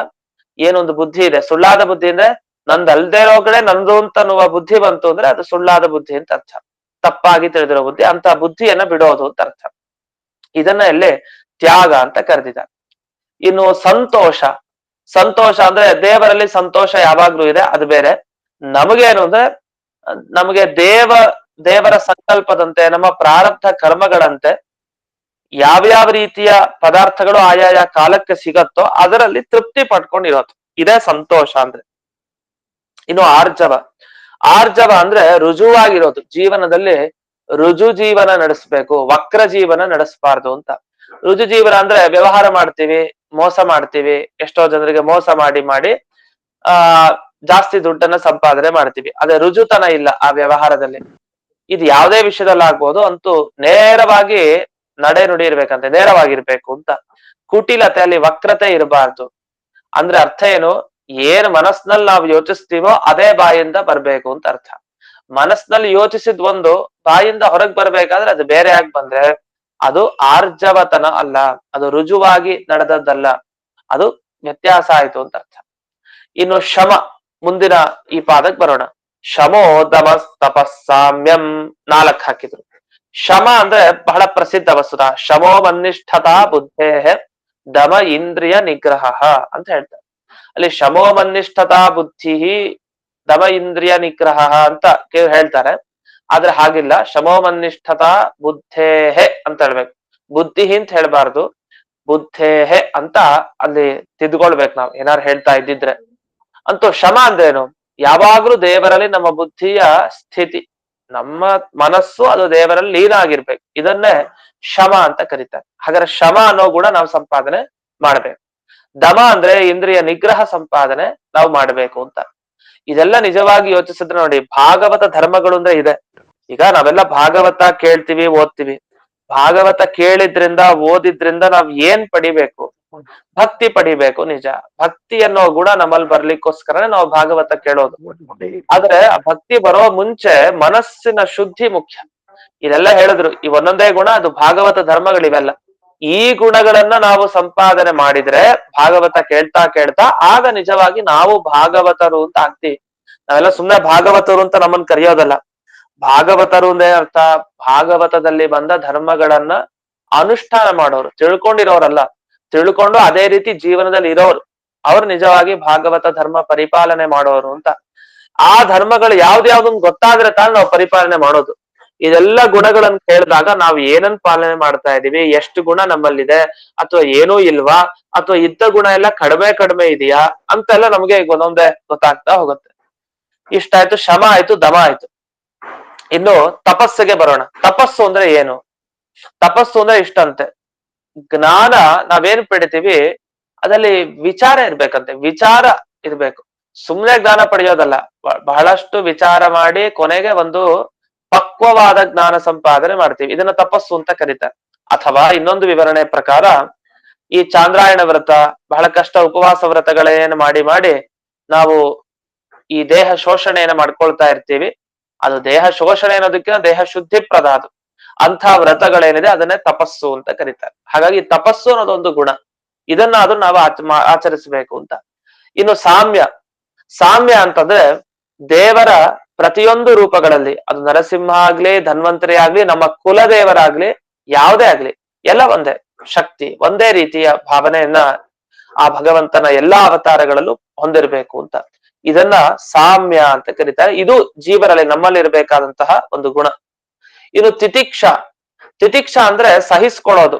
ಏನೊಂದು ಬುದ್ಧಿ ಇದೆ, ಸುಳ್ಳಾದ ಬುದ್ಧಿ ಅಂದ್ರೆ ನಂದಲ್ದೇ ಇರೋ ಕಡೆ ನಂದು ಅಂತ ಅನ್ನುವ ಬುದ್ಧಿ ಬಂತು ಅಂದ್ರೆ ಅದು ಸುಳ್ಳಾದ ಬುದ್ಧಿ ಅಂತ ಅರ್ಥ, ತಪ್ಪಾಗಿ ತಿಳಿದಿರೋ ಬುದ್ಧಿ. ಅಂತ ಬುದ್ಧಿಯನ್ನ ಬಿಡೋದು ಅಂತ ಅರ್ಥ. ಇದನ್ನ ಇಲ್ಲಿ ತ್ಯಾಗ ಅಂತ ಕರೆದಿದ್ದಾರೆ. ಇನ್ನು ಸಂತೋಷ. ಸಂತೋಷ ಅಂದ್ರೆ ದೇವರಲ್ಲಿ ಸಂತೋಷ ಯಾವಾಗ್ಲೂ ಇದೆ, ಅದು ಬೇರೆ. ನಮಗೇನು ಅಂದ್ರೆ ನಮಗೆ ದೇವರ ಸಂಕಲ್ಪದಂತೆ, ನಮ್ಮ ಪ್ರಾರಬ್ಧ ಕರ್ಮಗಳಂತೆ ಯಾವ್ಯಾವ ರೀತಿಯ ಪದಾರ್ಥಗಳು ಆಯಾಯ ಕಾಲಕ್ಕೆ ಸಿಗತ್ತೋ ಅದರಲ್ಲಿ ತೃಪ್ತಿ ಪಡ್ಕೊಂಡಿರೋದು, ಇದೇ ಸಂತೋಷ ಅಂದ್ರೆ. ಇನ್ನು ಆರ್ಜವ. ಆರ್ಜವ ಅಂದ್ರೆ ರುಜುವಾಗಿರೋದು, ಜೀವನದಲ್ಲಿ ರುಜು ಜೀವನ ನಡೆಸ್ಬೇಕು, ವಕ್ರ ಜೀವನ ನಡೆಸಬಾರ್ದು ಅಂತ. ರುಜು ಜೀವನ ಅಂದ್ರೆ ವ್ಯವಹಾರ ಮಾಡ್ತೀವಿ, ಮೋಸ ಮಾಡ್ತೀವಿ, ಎಷ್ಟೋ ಜನರಿಗೆ ಮೋಸ ಮಾಡಿ ಜಾಸ್ತಿ ದುಡ್ಡನ್ನ ಸಂಪಾದನೆ ಮಾಡ್ತೀವಿ, ಅದೇ ರುಜುತನ ಇಲ್ಲ ಆ ವ್ಯವಹಾರದಲ್ಲಿ. ಇದು ಯಾವುದೇ ವಿಷಯದಲ್ಲಿ ಆಗ್ಬೋದು, ಅಂತೂ ನೇರವಾಗಿ ನಡೆ ನುಡಿ ಇರ್ಬೇಕಂತೆ, ನೇರವಾಗಿರ್ಬೇಕು ಅಂತ. ಕುಟಿಲತೆ, ಅಲ್ಲಿ ವಕ್ರತೆ ಇರಬಾರ್ದು. ಅಂದ್ರೆ ಅರ್ಥ ಏನು? ಏನ್ ಮನಸ್ನಲ್ಲಿ ನಾವು ಯೋಚಿಸ್ತೀವೋ ಅದೇ ಬಾಯಿಂದ ಬರ್ಬೇಕು ಅಂತ ಅರ್ಥ. ಮನಸ್ನಲ್ಲಿ ಯೋಚಿಸಿದ್ ಒಂದು ಬಾಯಿಂದ ಹೊರಗ್ ಬರ್ಬೇಕಾದ್ರೆ ಅದು ಬೇರೆ ಆಗಿ ಬಂದ್ರೆ ಅದು ಆರ್ಜವತನ ಅಲ್ಲ, ಅದು ರುಜುವಾಗಿ ನಡೆದದ್ದಲ್ಲ, ಅದು ವ್ಯತ್ಯಾಸ ಆಯ್ತು ಅಂತ ಅರ್ಥ. ಇನ್ನು ಶಮ, ಮುಂದಿನ ಈ ಪಾದಕ್ಕೆ ಬರೋಣ. ಶಮೋ ದಮಸ್ ತಪಸ್ಸಾಮ್ಯಂ 4 ಹಾಕಿದ್ರು. ಶಮ ಅಂದ್ರೆ ಬಹಳ ಪ್ರಸಿದ್ಧ ವಸ್ತುತ. ಶಮೋ ಮನ್ನಿಷ್ಠತಾ ಬುದ್ಧೇ ದಮ ಇಂದ್ರಿಯ ನಿಗ್ರಹ ಅಂತ ಹೇಳ್ತಾರೆ. ಅಲ್ಲಿ ಶಮೋ ಮನ್ನಿಷ್ಠತಾ ಬುದ್ಧಿ ದಮ ಇಂದ್ರಿಯ ನಿಗ್ರಹ ಅಂತ ಹೇಳ್ತಾರೆ. ಆದ್ರೆ ಹಾಗಿಲ್ಲ. ಶಮೋಮನ್ನಿಷ್ಠತಾ ಬುದ್ಧೇಹೆ ಅಂತ ಹೇಳ್ಬೇಕು. ಬುದ್ಧಿ ಅಂತ ಹೇಳ್ಬಾರ್ದು, ಬುದ್ಧೇಹೆ ಅಂತ ಅಲ್ಲಿ ತಿದ್ಕೊಳ್ಬೇಕು ನಾವು ಏನಾರು ಹೇಳ್ತಾ ಇದ್ದಿದ್ರೆ. ಅಂತೂ ಶಮ ಅಂದ್ರೇನು? ಯಾವಾಗ್ಲೂ ದೇವರಲ್ಲಿ ನಮ್ಮ ಬುದ್ಧಿಯ ಸ್ಥಿತಿ, ನಮ್ಮ ಮನಸ್ಸು ಅದು ದೇವರಲ್ಲಿ ಲೀನ ಆಗಿರ್ಬೇಕು. ಇದನ್ನೇ ಶಮ ಅಂತ ಕರೀತಾರೆ. ಹಾಗಾದ್ರೆ ಶಮ ಅನ್ನೋ ಗುಣ ನಾವು ಸಂಪಾದನೆ ಮಾಡ್ಬೇಕು. ದಮ ಅಂದ್ರೆ ಇಂದ್ರಿಯ ನಿಗ್ರಹ ಸಂಪಾದನೆ ನಾವು ಮಾಡ್ಬೇಕು ಅಂತ. ಇದೆಲ್ಲ ನಿಜವಾಗಿ ಯೋಚಿಸಿದ್ರೆ ನೋಡಿ, ಭಾಗವತ ಧರ್ಮಗಳು ಅಂದ್ರೆ ಇದೆ. ಈಗ ನಾವೆಲ್ಲ ಭಾಗವತ ಕೇಳ್ತೀವಿ, ಓದ್ತೀವಿ. ಭಾಗವತ ಕೇಳಿದ್ರಿಂದ ಓದಿದ್ರಿಂದ ನಾವ್ ಏನ್ ಪಡಿಬೇಕು? ಭಕ್ತಿ ಪಡಿಬೇಕು. ನಿಜ, ಭಕ್ತಿ ಅನ್ನೋ ಗುಣ ನಮ್ಮಲ್ಲಿ ಬರ್ಲಿಕ್ಕೋಸ್ಕರನೇ ನಾವು ಭಾಗವತ ಕೇಳೋದು. ಆದ್ರೆ ಆ ಭಕ್ತಿ ಬರೋ ಮುಂಚೆ ಮನಸ್ಸಿನ ಶುದ್ಧಿ ಮುಖ್ಯ. ಇದೆಲ್ಲ ಹೇಳಿದ್ರು, ಈ ಒಂದೊಂದೇ ಗುಣ, ಅದು ಭಾಗವತ ಧರ್ಮಗಳಿವೆಲ್ಲ. ಈ ಗುಣಗಳನ್ನ ನಾವು ಸಂಪಾದನೆ ಮಾಡಿದ್ರೆ ಭಾಗವತ ಕೇಳ್ತಾ ಕೇಳ್ತಾ ಆಗ ನಿಜವಾಗಿ ನಾವು ಭಾಗವತರು ಅಂತ ಆಗ್ತೀವಿ. ನಾವೆಲ್ಲ ಸುಮ್ನೆ ಭಾಗವತರು ಅಂತ ನಮ್ಮನ್ನ ಕರೆಯೋದಲ್ಲ. ಭಾಗವತರು ಅಂದ್ರೆ ಅರ್ಥ, ಭಾಗವತದಲ್ಲಿ ಬಂದ ಧರ್ಮಗಳನ್ನ ಅನುಷ್ಠಾನ ಮಾಡೋರು, ತಿಳ್ಕೊಂಡಿರೋರಲ್ಲ, ತಿಳ್ಕೊಂಡು ಅದೇ ರೀತಿ ಜೀವನದಲ್ಲಿ ಇರೋರು. ಅವ್ರು ನಿಜವಾಗಿ ಭಾಗವತ ಧರ್ಮ ಪರಿಪಾಲನೆ ಮಾಡೋರು ಅಂತ. ಆ ಧರ್ಮಗಳು ಯಾವ್ದ್ಯಾವ್ದನ್ ಗೊತ್ತಾದ್ರೆ ತಾನು ನಾವು ಪರಿಪಾಲನೆ ಮಾಡೋದು. ಇದೆಲ್ಲ ಗುಣಗಳನ್ನ ಕೇಳಿದಾಗ ನಾವು ಏನನ್ ಪಾಲನೆ ಮಾಡ್ತಾ ಇದೀವಿ, ಎಷ್ಟು ಗುಣ ನಮ್ಮಲ್ಲಿದೆ, ಅಥವಾ ಏನೂ ಇಲ್ವಾ, ಅಥವಾ ಇದ್ದ ಗುಣ ಎಲ್ಲ ಕಡಿಮೆ ಇದೆಯಾ ಅಂತೆಲ್ಲ ನಮ್ಗೆ ಈಗ ಒಂದೊಂದೇ ಗೊತ್ತಾಗ್ತಾ ಹೋಗುತ್ತೆ. ಇಷ್ಟಾಯ್ತು, ಶಮ ಆಯ್ತು, ದಮ ಆಯ್ತು. ಇನ್ನು ತಪಸ್ಸಿಗೆ ಬರೋಣ. ತಪಸ್ಸು ಅಂದ್ರೆ ಏನು? ತಪಸ್ಸು ಅಂದ್ರೆ ಇಷ್ಟಂತೆ, ಜ್ಞಾನ ನಾವೇನ್ ಪಡಿತೀವಿ ಅದಲ್ಲಿ ವಿಚಾರ ಇರ್ಬೇಕಂತೆ. ವಿಚಾರ ಇರ್ಬೇಕು, ಸುಮ್ನೆ ಜ್ಞಾನ ಪಡೆಯೋದಲ್ಲ. ಬಹಳಷ್ಟು ವಿಚಾರ ಮಾಡಿ ಕೊನೆಗೆ ಒಂದು ಪಕ್ವವಾದ ಜ್ಞಾನ ಸಂಪಾದನೆ ಮಾಡ್ತೀವಿ. ಇದನ್ನ ತಪಸ್ಸು ಅಂತ ಕರೀತಾರೆ. ಅಥವಾ ಇನ್ನೊಂದು ವಿವರಣೆ ಪ್ರಕಾರ, ಈ ಚಾಂದ್ರಾಯಣ ವ್ರತ, ಬಹಳ ಕಷ್ಟ ಉಪವಾಸ ವ್ರತಗಳೇನು ಮಾಡಿ ನಾವು ಈ ದೇಹ ಶೋಷಣೆಯನ್ನ ಮಾಡ್ಕೊಳ್ತಾ ಇರ್ತೀವಿ. ಅದು ದೇಹ ಶೋಷಣೆ ಅನ್ನೋದಕ್ಕಿಂತ ದೇಹ ಶುದ್ಧಿ ಪ್ರದ ಅದು. ಅಂಥ ವ್ರತಗಳೇನಿದೆ ಅದನ್ನೇ ತಪಸ್ಸು ಅಂತ ಕರೀತಾರೆ. ಹಾಗಾಗಿ ತಪಸ್ಸು ಅನ್ನೋದೊಂದು ಗುಣ, ಇದನ್ನಾದ್ರೂ ನಾವು ಆಚರಿಸಬೇಕು ಅಂತ. ಇನ್ನು ಸಾಮ್ಯ. ಸಾಮ್ಯ ಅಂತಂದ್ರೆ ದೇವರ ಪ್ರತಿಯೊಂದು ರೂಪಗಳಲ್ಲಿ, ಅದು ನರಸಿಂಹ ಆಗ್ಲಿ, ಧನ್ವಂತರಿ ಆಗ್ಲಿ, ನಮ್ಮ ಕುಲದೇವರಾಗ್ಲಿ, ಯಾವುದೇ ಆಗ್ಲಿ, ಎಲ್ಲ ಒಂದೇ ಶಕ್ತಿ, ಒಂದೇ ರೀತಿಯ ಭಾವನೆಯನ್ನ ಆ ಭಗವಂತನ ಎಲ್ಲಾ ಅವತಾರಗಳಲ್ಲೂ ಹೊಂದಿರಬೇಕು ಅಂತ. ಇದನ್ನ ಸಾಮ್ಯ ಅಂತ ಕರೀತಾರೆ. ಇದು ಜೀವರಲ್ಲಿ ನಮ್ಮಲ್ಲಿ ಇರಬೇಕಾದಂತಹ ಒಂದು ಗುಣ. ಇನ್ನು ತಿತಿಕ್ಷಾ. ತಿತಿಕ್ಷಾ ಅಂದ್ರೆ ಸಹಿಸ್ಕೊಳ್ಳೋದು,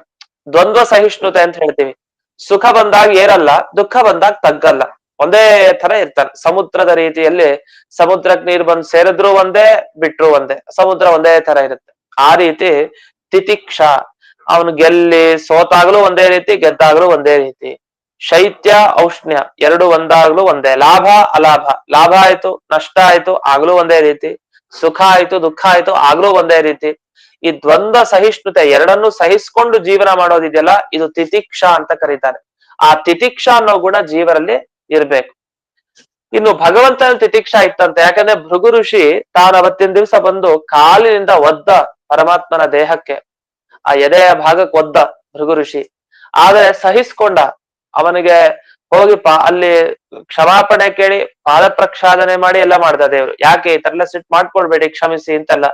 ದ್ವಂದ್ವ ಸಹಿಷ್ಣುತೆ ಅಂತ ಹೇಳ್ತೀವಿ. ಸುಖ ಬಂದಾಗ ಏರಲ್ಲ, ದುಃಖ ಬಂದಾಗ ತಗ್ಗಲ್ಲ, ಒಂದೇ ತರ ಇರ್ತಾರೆ. ಸಮುದ್ರದ ರೀತಿಯಲ್ಲಿ ಸಮುದ್ರಕ್ಕೆ ನೀರು ಬಂದು ಸೇರಿದ್ರು ಒಂದೇ, ಬಿಟ್ರು ಒಂದೇ, ಸಮುದ್ರ ಒಂದೇ ತರ ಇರುತ್ತೆ. ಆ ರೀತಿ ತಿತಿಕ್ಷಾ. ಅವನು ಗೆಲ್ಲಿ ಸೋತಾಗ್ಲೂ ಒಂದೇ ರೀತಿ, ಗೆದ್ದಾಗ್ಲೂ ಒಂದೇ ರೀತಿ. ಶೈತ್ಯ ಔಷ್ಣ್ಯ ಎರಡು ಒಂದಾಗ್ಲೂ ಒಂದೇ. ಲಾಭ ಅಲಾಭ, ಲಾಭ ಆಯ್ತು ನಷ್ಟ ಆಯ್ತು ಆಗ್ಲೂ ಒಂದೇ ರೀತಿ, ಸುಖ ಆಯ್ತು ದುಃಖ ಆಯ್ತು ಆಗ್ಲೂ ಒಂದೇ ರೀತಿ. ಈ ದ್ವಂದ್ವ ಸಹಿಷ್ಣುತೆ, ಎರಡನ್ನೂ ಸಹಿಸ್ಕೊಂಡು ಜೀವನ ಮಾಡೋದಿದೆಯಲ್ಲ, ಇದು ತಿತಿಕ್ಷಾ ಅಂತ ಕರೀತಾರೆ. ಆ ತಿತಿಕ್ಷಾ ಅನ್ನೋ ಗುಣ ಜೀವರಲ್ಲಿ ಇರ್ಬೇಕು. ಇನ್ನು ಭಗವಂತನ ತಿತಿಕ್ಷಾ ಇತ್ತಂತೆ. ಯಾಕಂದ್ರೆ ಭೃಗು ಋಷಿ ತಾನು ಅವತ್ತಿನ ದಿವಸ ಬಂದು ಕಾಲಿನಿಂದ ಒದ್ದ ಪರಮಾತ್ಮನ ದೇಹಕ್ಕೆ, ಆ ಎದೆಯ ಭಾಗಕ್ಕೆ ಒದ್ದ ಭೃಗು ಋಷಿ. ಆದ್ರೆ ಸಹಿಸ್ಕೊಂಡ. ಅವನಿಗೆ ಹೋಗಿ ಅಲ್ಲಿ ಕ್ಷಮಾಪಣೆ ಕೇಳಿ ಪಾದ ಪ್ರಕ್ಷಾಲನೆ ಮಾಡಿ ಎಲ್ಲ ಮಾಡ್ದ ದೇವ್ರು. ಯಾಕೆ ಈ ತರ ಎಲ್ಲ ಸಿಟ್ ಮಾಡ್ಕೊಳ್ಬೇಡಿ, ಕ್ಷಮಿಸಿ ಅಂತೆಲ್ಲ.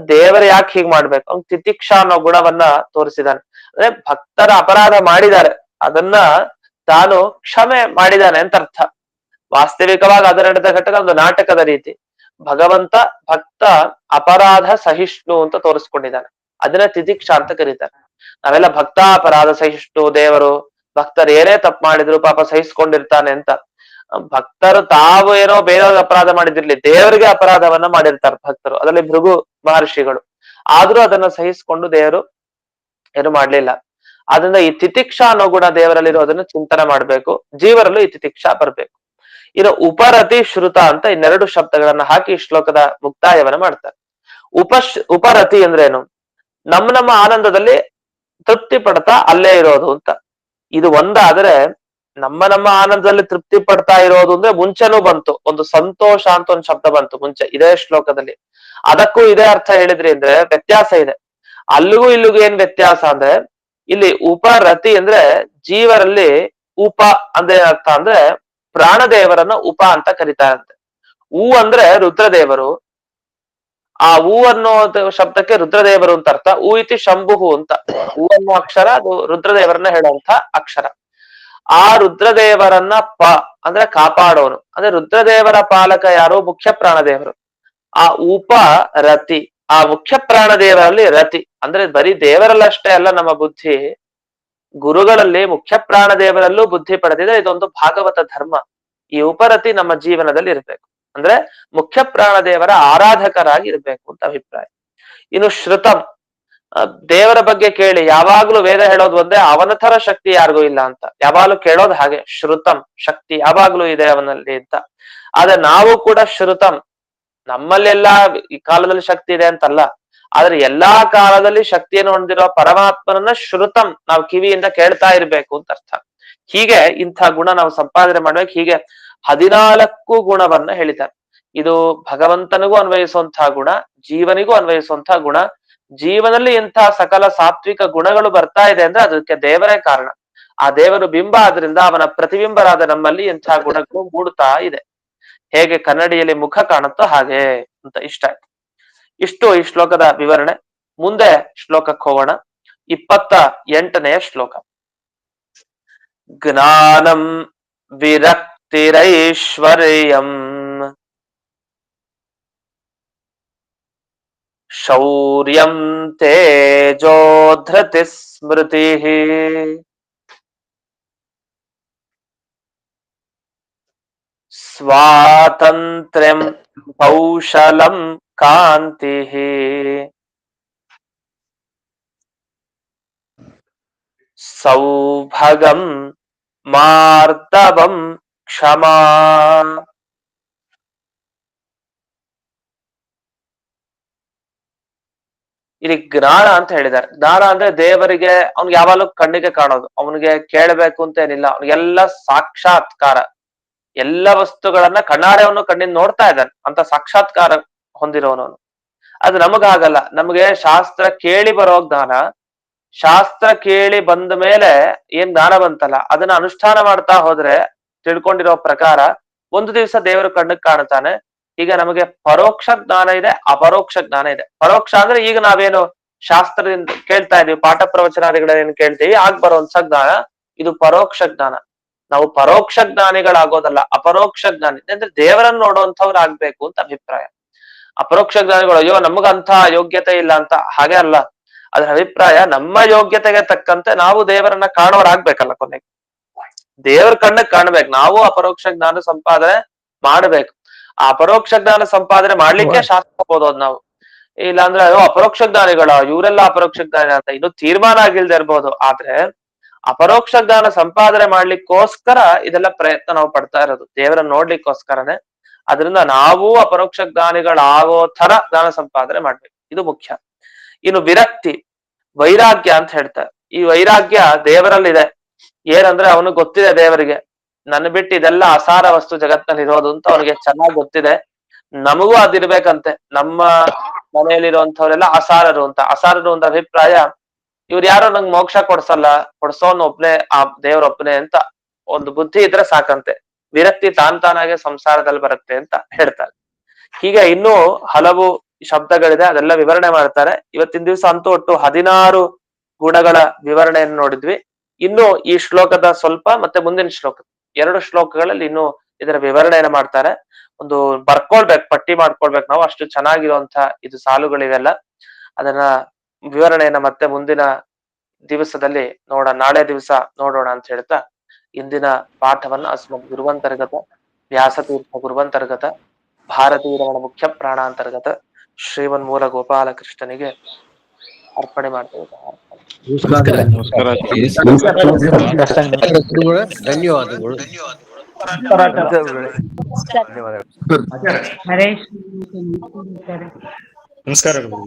ದೇವರು ಯಾಕೆ ಹೀಗ್ ಮಾಡ್ಬೇಕು? ಅವ್ನು ತಿತಿಕ್ಷಾ ಅನ್ನೋ ಗುಣವನ್ನ ತೋರಿಸಿದಾನೆ. ಅಂದ್ರೆ ಭಕ್ತರ ಅಪರಾಧ ಮಾಡಿದ್ದಾರೆ, ಅದನ್ನ ತಾನು ಕ್ಷಮೆ ಮಾಡಿದಾನೆ ಅಂತ ಅರ್ಥ. ವಾಸ್ತವಿಕವಾಗಿ ಅದರ ನಡೆದ ಘಟಕ ಒಂದು ನಾಟಕದ ರೀತಿ. ಭಗವಂತ ಭಕ್ತ ಅಪರಾಧ ಸಹಿಷ್ಣು ಅಂತ ತೋರಿಸ್ಕೊಂಡಿದ್ದಾನೆ. ಅದನ್ನ ತಿತಿಕ್ಷಾ ಅಂತ ಕರೀತಾರೆ. ನಾವೆಲ್ಲ ಭಕ್ತ ಅಪರಾಧ ಸಹಿಷ್ಣು ದೇವರು, ಭಕ್ತರು ಏನೇ ತಪ್ಪು ಮಾಡಿದ್ರು ಪಾಪ ಸಹಿಸ್ಕೊಂಡಿರ್ತಾನೆ ಅಂತ. ಭಕ್ತರು ತಾವು ಏನೋ ಬೇರೆ ಅಪರಾಧ ಮಾಡಿದಿರ್ಲಿ, ದೇವರಿಗೆ ಅಪರಾಧವನ್ನ ಮಾಡಿರ್ತಾರೆ ಭಕ್ತರು, ಅದರಲ್ಲಿ ಭೃಗು ಮಹರ್ಷಿಗಳು. ಆದ್ರೂ ಅದನ್ನ ಸಹಿಸ್ಕೊಂಡು ದೇವರು ಏನು ಮಾಡ್ಲಿಲ್ಲ. ಆದ್ರಿಂದ ಈ ತಿತಿಕ್ಷಾ ಅನ್ನೋ ಗುಣ ದೇವರಲ್ಲಿರೋದನ್ನ ಚಿಂತನೆ ಮಾಡ್ಬೇಕು. ಜೀವರಲ್ಲೂ ಈ ತಿತಿಕ್ಷಾ ಬರ್ಬೇಕು. ಇನ್ನು ಉಪರತಿ ಶ್ರುತ ಅಂತ ಇನ್ನೆರಡು ಶಬ್ದಗಳನ್ನ ಹಾಕಿ ಶ್ಲೋಕದ ಮುಕ್ತಾಯವನ್ನ ಮಾಡ್ತಾರೆ. ಉಪರತಿ ಅಂದ್ರೇನು? ನಮ್ಮ ಆನಂದದಲ್ಲಿ ತೃಪ್ತಿ ಪಡ್ತಾ ಅಲ್ಲೇ ಇರೋದು ಅಂತ. ಇದು ಒಂದಾದ್ರೆ, ನಮ್ಮ ಆನಂದದಲ್ಲಿ ತೃಪ್ತಿ ಪಡ್ತಾ ಇರೋದು ಅಂದ್ರೆ ಮುಂಚೆನೂ ಬಂತು, ಒಂದು ಸಂತೋಷ ಅಂತ ಒಂದು ಶಬ್ದ ಬಂತು ಮುಂಚೆ ಇದೇ ಶ್ಲೋಕದಲ್ಲಿ. ಅದಕ್ಕೂ ಇದೇ ಅರ್ಥ ಹೇಳಿದ್ರಿ ಅಂದ್ರೆ ವ್ಯತ್ಯಾಸ ಇದೆ. ಅಲ್ಲಿಗೂ ಇಲ್ಲಿಗೂ ಏನ್ ವ್ಯತ್ಯಾಸ ಅಂದ್ರೆ, ಇಲ್ಲಿ ಉಪರತಿ ಅಂದ್ರೆ ಜೀವರಲ್ಲಿ ಉಪ ಅಂದ್ರೆ ಅರ್ಥ ಅಂದ್ರೆ ಪ್ರಾಣದೇವರನ್ನ ಉಪ ಅಂತ ಕರೀತಾರಂತೆ. ಅಂದ್ರೆ ರುದ್ರದೇವರು. ಆ ಅನ್ನೋ ಶಬ್ದಕ್ಕೆ ರುದ್ರದೇವರು ಅಂತ ಅರ್ಥ. ಇತಿ ಶಂಭು ಅಂತ. ಅನ್ನೋ ಅಕ್ಷರ ಅದು ರುದ್ರದೇವರನ್ನ ಹೇಳುವಂತ ಅಕ್ಷರ. ಆ ರುದ್ರದೇವರನ್ನ ಅಂದ್ರೆ ಕಾಪಾಡೋನು. ಅಂದ್ರೆ ರುದ್ರದೇವರ ಪಾಲಕ ಯಾರು? ಮುಖ್ಯ ಪ್ರಾಣದೇವರು. ಆ ಉಪರತಿ, ಆ ಮುಖ್ಯ ಪ್ರಾಣ ದೇವರಲ್ಲಿ ರತಿ ಅಂದ್ರೆ ಬರೀ ದೇವರಲ್ಲಷ್ಟೇ ಅಲ್ಲ ನಮ್ಮ ಬುದ್ಧಿ, ಗುರುಗಳಲ್ಲಿ ಮುಖ್ಯ ಪ್ರಾಣ ದೇವರಲ್ಲೂ ಬುದ್ಧಿ ಪಡೆದಿದೆ. ಇದೊಂದು ಭಾಗವತ ಧರ್ಮ. ಈ ಉಪರತಿ ನಮ್ಮ ಜೀವನದಲ್ಲಿ ಇರ್ಬೇಕು. ಅಂದ್ರೆ ಮುಖ್ಯ ಪ್ರಾಣ ದೇವರ ಆರಾಧಕರಾಗಿ ಇರ್ಬೇಕು ಅಂತ ಅಭಿಪ್ರಾಯ. ಇನ್ನು ಶ್ರುತಂ, ದೇವರ ಬಗ್ಗೆ ಕೇಳಿ. ಯಾವಾಗ್ಲೂ ವೇದ ಹೇಳೋದು ಒಂದೇ, ಅವನ ತರ ಶಕ್ತಿ ಯಾರಿಗೂ ಇಲ್ಲ ಅಂತ ಯಾವಾಗ್ಲೂ ಕೇಳೋದು ಹಾಗೆ. ಶ್ರುತಂ, ಶಕ್ತಿ ಯಾವಾಗ್ಲೂ ಇದೆ ಅವನಲ್ಲಿ ಅಂತ. ಆದ್ರೆ ನಾವು ಕೂಡ ಶ್ರುತಂ, ನಮ್ಮಲ್ಲೆಲ್ಲ ಈ ಕಾಲದಲ್ಲಿ ಶಕ್ತಿ ಇದೆ ಅಂತಲ್ಲ, ಆದ್ರೆ ಎಲ್ಲಾ ಕಾಲದಲ್ಲಿ ಶಕ್ತಿಯನ್ನು ಹೊಂದಿರುವ ಪರಮಾತ್ಮನನ್ನ ಶ್ರುತಂ ನಾವು ಕಿವಿಯಿಂದ ಕೇಳ್ತಾ ಇರ್ಬೇಕು ಅಂತ ಅರ್ಥ. ಹೀಗೆ ಇಂಥ ಗುಣ ನಾವು ಸಂಪಾದನೆ ಮಾಡ್ಬೇಕು. ಹೀಗೆ 14 ಗುಣವನ್ನ ಹೇಳಿದ್ದಾರೆ. ಇದು ಭಗವಂತನಿಗೂ ಅನ್ವಯಿಸುವಂತಹ ಗುಣ, ಜೀವನಿಗೂ ಅನ್ವಯಿಸುವಂತಹ ಗುಣ. ಜೀವನದಲ್ಲಿ ಇಂತಹ ಸಕಲ ಸಾತ್ವಿಕ ಗುಣಗಳು ಬರ್ತಾ ಇದೆ ಅಂದ್ರೆ ಅದಕ್ಕೆ ದೇವರೇ ಕಾರಣ. ಆ ದೇವರು ಬಿಂಬ ಆದ್ರಿಂದ ಅವನ ಪ್ರತಿಬಿಂಬರಾದ ನಮ್ಮಲ್ಲಿ ಇಂತಹ ಗುಣಗಳು ಮೂಡ್ತಾ ಇದೆ. ಹೇಗೆ ಕನ್ನಡಿಯಲ್ಲಿ ಮುಖ ಕಾಣುತ್ತೋ ಹಾಗೆ ಅಂತ. ಇಷ್ಟು ಈ ಶ್ಲೋಕದ ವಿವರಣೆ. ಮುಂದೆ ಶ್ಲೋಕಕ್ಕೆ ಹೋಗೋಣ. 28ನೇ ಶ್ಲೋಕ. ಜ್ಞಾನಂ ವಿರಕ್ತಿರೈಶ್ವರ್ಯಂ ಶೌರ್ಯಂ ತೇಜೋ ಧೃತಿ ಸ್ಮೃತಿ ಸ್ವಾತಂತ್ರ್ಯಂ ಕೌಶಲಂ ಕಾಂತಿ ಸೌಭಗಂ ಮಾರ್ದವಂ ಕ್ಷಮಾ. ಇಲ್ಲಿ ಜ್ಞಾನ ಅಂತ ಹೇಳಿದ್ದಾರೆ. ಜ್ಞಾನ ಅಂದ್ರೆ ದೇವರಿಗೆ ಅವ್ನಿಗೆ ಯಾವಾಗಲೂ ಕಣ್ಣಿಗೆ ಕಾಣೋದು, ಅವನಿಗೆ ಕೇಳಬೇಕು ಅಂತ ಏನಿಲ್ಲ, ಅವನಿಗೆಲ್ಲ ಸಾಕ್ಷಾತ್ಕಾರ. ಎಲ್ಲ ವಸ್ತುಗಳನ್ನ ಕಣ್ಣಾರೆವನ್ನು ಕಣ್ಣಿಂದ ನೋಡ್ತಾ ಇದ್ದಾನೆ ಅಂತ ಸಾಕ್ಷಾತ್ಕಾರ ಹೊಂದಿರೋನವನು. ಅದು ನಮಗಾಗಲ್ಲ. ನಮಗೆ ಶಾಸ್ತ್ರ ಕೇಳಿ ಬರೋ ಜ್ಞಾನ, ಶಾಸ್ತ್ರ ಕೇಳಿ ಬಂದ ಮೇಲೆ ಏನ್ ಜ್ಞಾನ ಬಂತಲ್ಲ ಅದನ್ನ ಅನುಷ್ಠಾನ ಮಾಡ್ತಾ ಹೋದ್ರೆ ತಿಳ್ಕೊಂಡಿರೋ ಪ್ರಕಾರ ಒಂದು ದಿವಸ ದೇವರು ಕಣ್ಣಿಗೆ ಕಾಣುತ್ತಾನೆ. ಈಗ ನಮಗೆ ಪರೋಕ್ಷ ಜ್ಞಾನ ಇದೆ, ಅಪರೋಕ್ಷ ಜ್ಞಾನ ಇದೆ. ಪರೋಕ್ಷ ಅಂದ್ರೆ ಈಗ ನಾವೇನು ಶಾಸ್ತ್ರದಿಂದ ಕೇಳ್ತಾ ಇದೀವಿ, ಪಾಠ ಪ್ರವಚನಾದಿಗಳೇನು ಕೇಳ್ತೀವಿ, ಆಗ್ ಬರುವಂತ ಜ್ಞಾನ. ಇದು ಪರೋಕ್ಷ ಜ್ಞಾನ. ನಾವು ಪರೋಕ್ಷ ಜ್ಞಾನಿಗಳಾಗೋದಲ್ಲ, ಅಪರೋಕ್ಷ ಜ್ಞಾನಿ ಅಂದ್ರೆ ದೇವರನ್ನು ನೋಡುವಂಥವ್ರು ಆಗ್ಬೇಕು ಅಂತ ಅಭಿಪ್ರಾಯ. ಅಪರೋಕ್ಷ ಜ್ಞಾನಿಗಳು ಅಯ್ಯೋ ನಮಗಂತ ಯೋಗ್ಯತೆ ಇಲ್ಲ ಅಂತ, ಹಾಗೆ ಅಲ್ಲ. ಅದ್ರ ಅಭಿಪ್ರಾಯ ನಮ್ಮ ಯೋಗ್ಯತೆಗೆ ತಕ್ಕಂತೆ ನಾವು ದೇವರನ್ನ ಕಾಣೋರಾಗ್ಬೇಕಲ್ಲ. ಕೊನೆಗೆ ದೇವರ ಕಣ್ಣಕ್ಕೆ ಕಾಣ್ಬೇಕು. ನಾವು ಅಪರೋಕ್ಷ ಜ್ಞಾನ ಸಂಪಾದನೆ ಮಾಡ್ಬೇಕು. ಆ ಅಪರೋಕ್ಷ ಜ್ಞಾನ ಸಂಪಾದನೆ ಮಾಡ್ಲಿಕ್ಕೆ ಶಾಸ್ತ್ರ ಓದೋದು ನಾವು. ಇಲ್ಲಾಂದ್ರೆ ಅಯ್ಯೋ ಅಪರೋಕ್ಷ ಜ್ಞಾನಿಗಳ ಇವರೆಲ್ಲ ಅಪರೋಕ್ಷ ಜ್ಞಾನಿ ಅಂತ ಇನ್ನು ತೀರ್ಮಾನ ಆಗಿಲ್ದೇ ಇರ್ಬೋದು. ಆದ್ರೆ ಅಪರೋಕ್ಷ ಜ್ಞಾನ ಸಂಪಾದನೆ ಮಾಡ್ಲಿಕ್ಕೋಸ್ಕರ ಇದೆಲ್ಲ ಪ್ರಯತ್ನ ನಾವು ಪಡ್ತಾ ಇರೋದು, ದೇವರನ್ನ ನೋಡ್ಲಿಕ್ಕೋಸ್ಕರನೇ. ಅದರಿಂದ ನಾವು ಅಪರೋಕ್ಷ ಜ್ಞಾನಿಗಳಾಗೋ ತರ ಜ್ಞಾನ ಸಂಪಾದನೆ ಮಾಡ್ಬೇಕು, ಇದು ಮುಖ್ಯ. ಇನ್ನು ವಿರಕ್ತಿ, ವೈರಾಗ್ಯ ಅಂತ ಹೇಳ್ತಾರೆ. ಈ ವೈರಾಗ್ಯ ದೇವರಲ್ಲಿದೆ. ಏನಂದ್ರೆ ಅವನಿಗೆ ಗೊತ್ತಿದೆ, ದೇವರಿಗೆ ನನ್ನ ಬಿಟ್ಟು ಇದೆಲ್ಲ ಅಸಾರ ವಸ್ತು ಜಗತ್ತಿನಲ್ಲಿ ಇರೋದು ಅಂತ ಅವನಿಗೆ ಚೆನ್ನಾಗಿ ಗೊತ್ತಿದೆ. ನಮಗೂ ಅದಿರ್ಬೇಕಂತೆ. ನಮ್ಮ ಮನೆಯಲ್ಲಿರುವಂತವ್ರೆಲ್ಲ ಅಸಾರರು ಅಂತ. ಅಸಾರರು ಅಂತ ಅಭಿಪ್ರಾಯ, ಇವ್ರು ಯಾರೋ ನಂಗೆ ಮೋಕ್ಷ ಕೊಡ್ಸಲ್ಲ, ಕೊಡ್ಸೋನ್ ಒಬ್ನೇ, ಆ ದೇವ್ರ ಒಬ್ನೇ ಅಂತ ಒಂದು ಬುದ್ಧಿ ಇದ್ರೆ ಸಾಕಂತೆ. ವಿರಕ್ತಿ ತಾನಾಗೆ ಸಂಸಾರದಲ್ಲಿ ಬರುತ್ತೆ ಅಂತ ಹೇಳ್ತಾರೆ. ಹೀಗೆ ಇನ್ನೂ ಹಲವು ಶಬ್ದಗಳಿದೆ, ಅದೆಲ್ಲ ವಿವರಣೆ ಮಾಡ್ತಾರೆ. ಇವತ್ತಿನ ದಿವಸ ಅಂತೂ ಒಟ್ಟು 16 ಗುಣಗಳ ವಿವರಣೆಯನ್ನು ನೋಡಿದ್ವಿ. ಇನ್ನು ಈ ಶ್ಲೋಕದ ಸ್ವಲ್ಪ ಮತ್ತೆ ಮುಂದಿನ ಶ್ಲೋಕ 2 ಶ್ಲೋಕಗಳಲ್ಲಿ ಇನ್ನು ಇದರ ವಿವರಣೆಯನ್ನ ಮಾಡ್ತಾರೆ. ಒಂದು ಬರ್ಕೊಳ್ಬೇಕು, ಪಟ್ಟಿ ಮಾಡ್ಕೊಳ್ಬೇಕು ನಾವು, ಅಷ್ಟು ಚೆನ್ನಾಗಿರುವಂತ ಇದು ಸಾಲುಗಳಿವೆಲ್ಲ. ಅದನ್ನ ವಿವರಣೆಯನ್ನ ಮತ್ತೆ ಮುಂದಿನ ದಿವಸದಲ್ಲಿ ನಾಳೆ ದಿವಸ ನೋಡೋಣ ಅಂತ ಹೇಳ್ತಾ ಇಂದಿನ ಪಾಠವನ್ನ ಅಸ್ಮದ್ ಗುರುವಂತರ್ಗತ ವ್ಯಾಸತೀರ್ಥ ಗುರುವಂತರ್ಗತ ಭಾರತೀಯ ರಮಣ ಮುಖ್ಯ ಪ್ರಾಣಾಂತರ್ಗತ ಶ್ರೀಮನ್ ಮೂಲ ಗೋಪಾಲ ಕೃಷ್ಣನಿಗೆ ಅರ್ಪಣೆ ಮಾಡ್ತೇವೆ. ಧನ್ಯವಾದಗಳು. ಹರೇಶ್ ನಮಸ್ಕಾರಗಳು.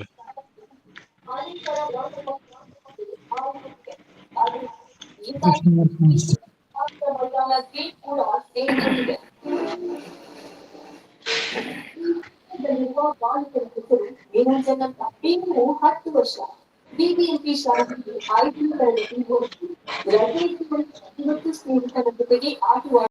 ನಿರಂಜನ 10 ವರ್ಷ ಬಿಬಿಎಂಪಿ ಶಾಲೆಯಲ್ಲಿ 5 ತರಗತಿ ಓದಿ ರಜೆ ಇವತ್ತು ಸ್ನೇಹಿತರ ಜೊತೆಗೆ ಆಟವಾಡಿ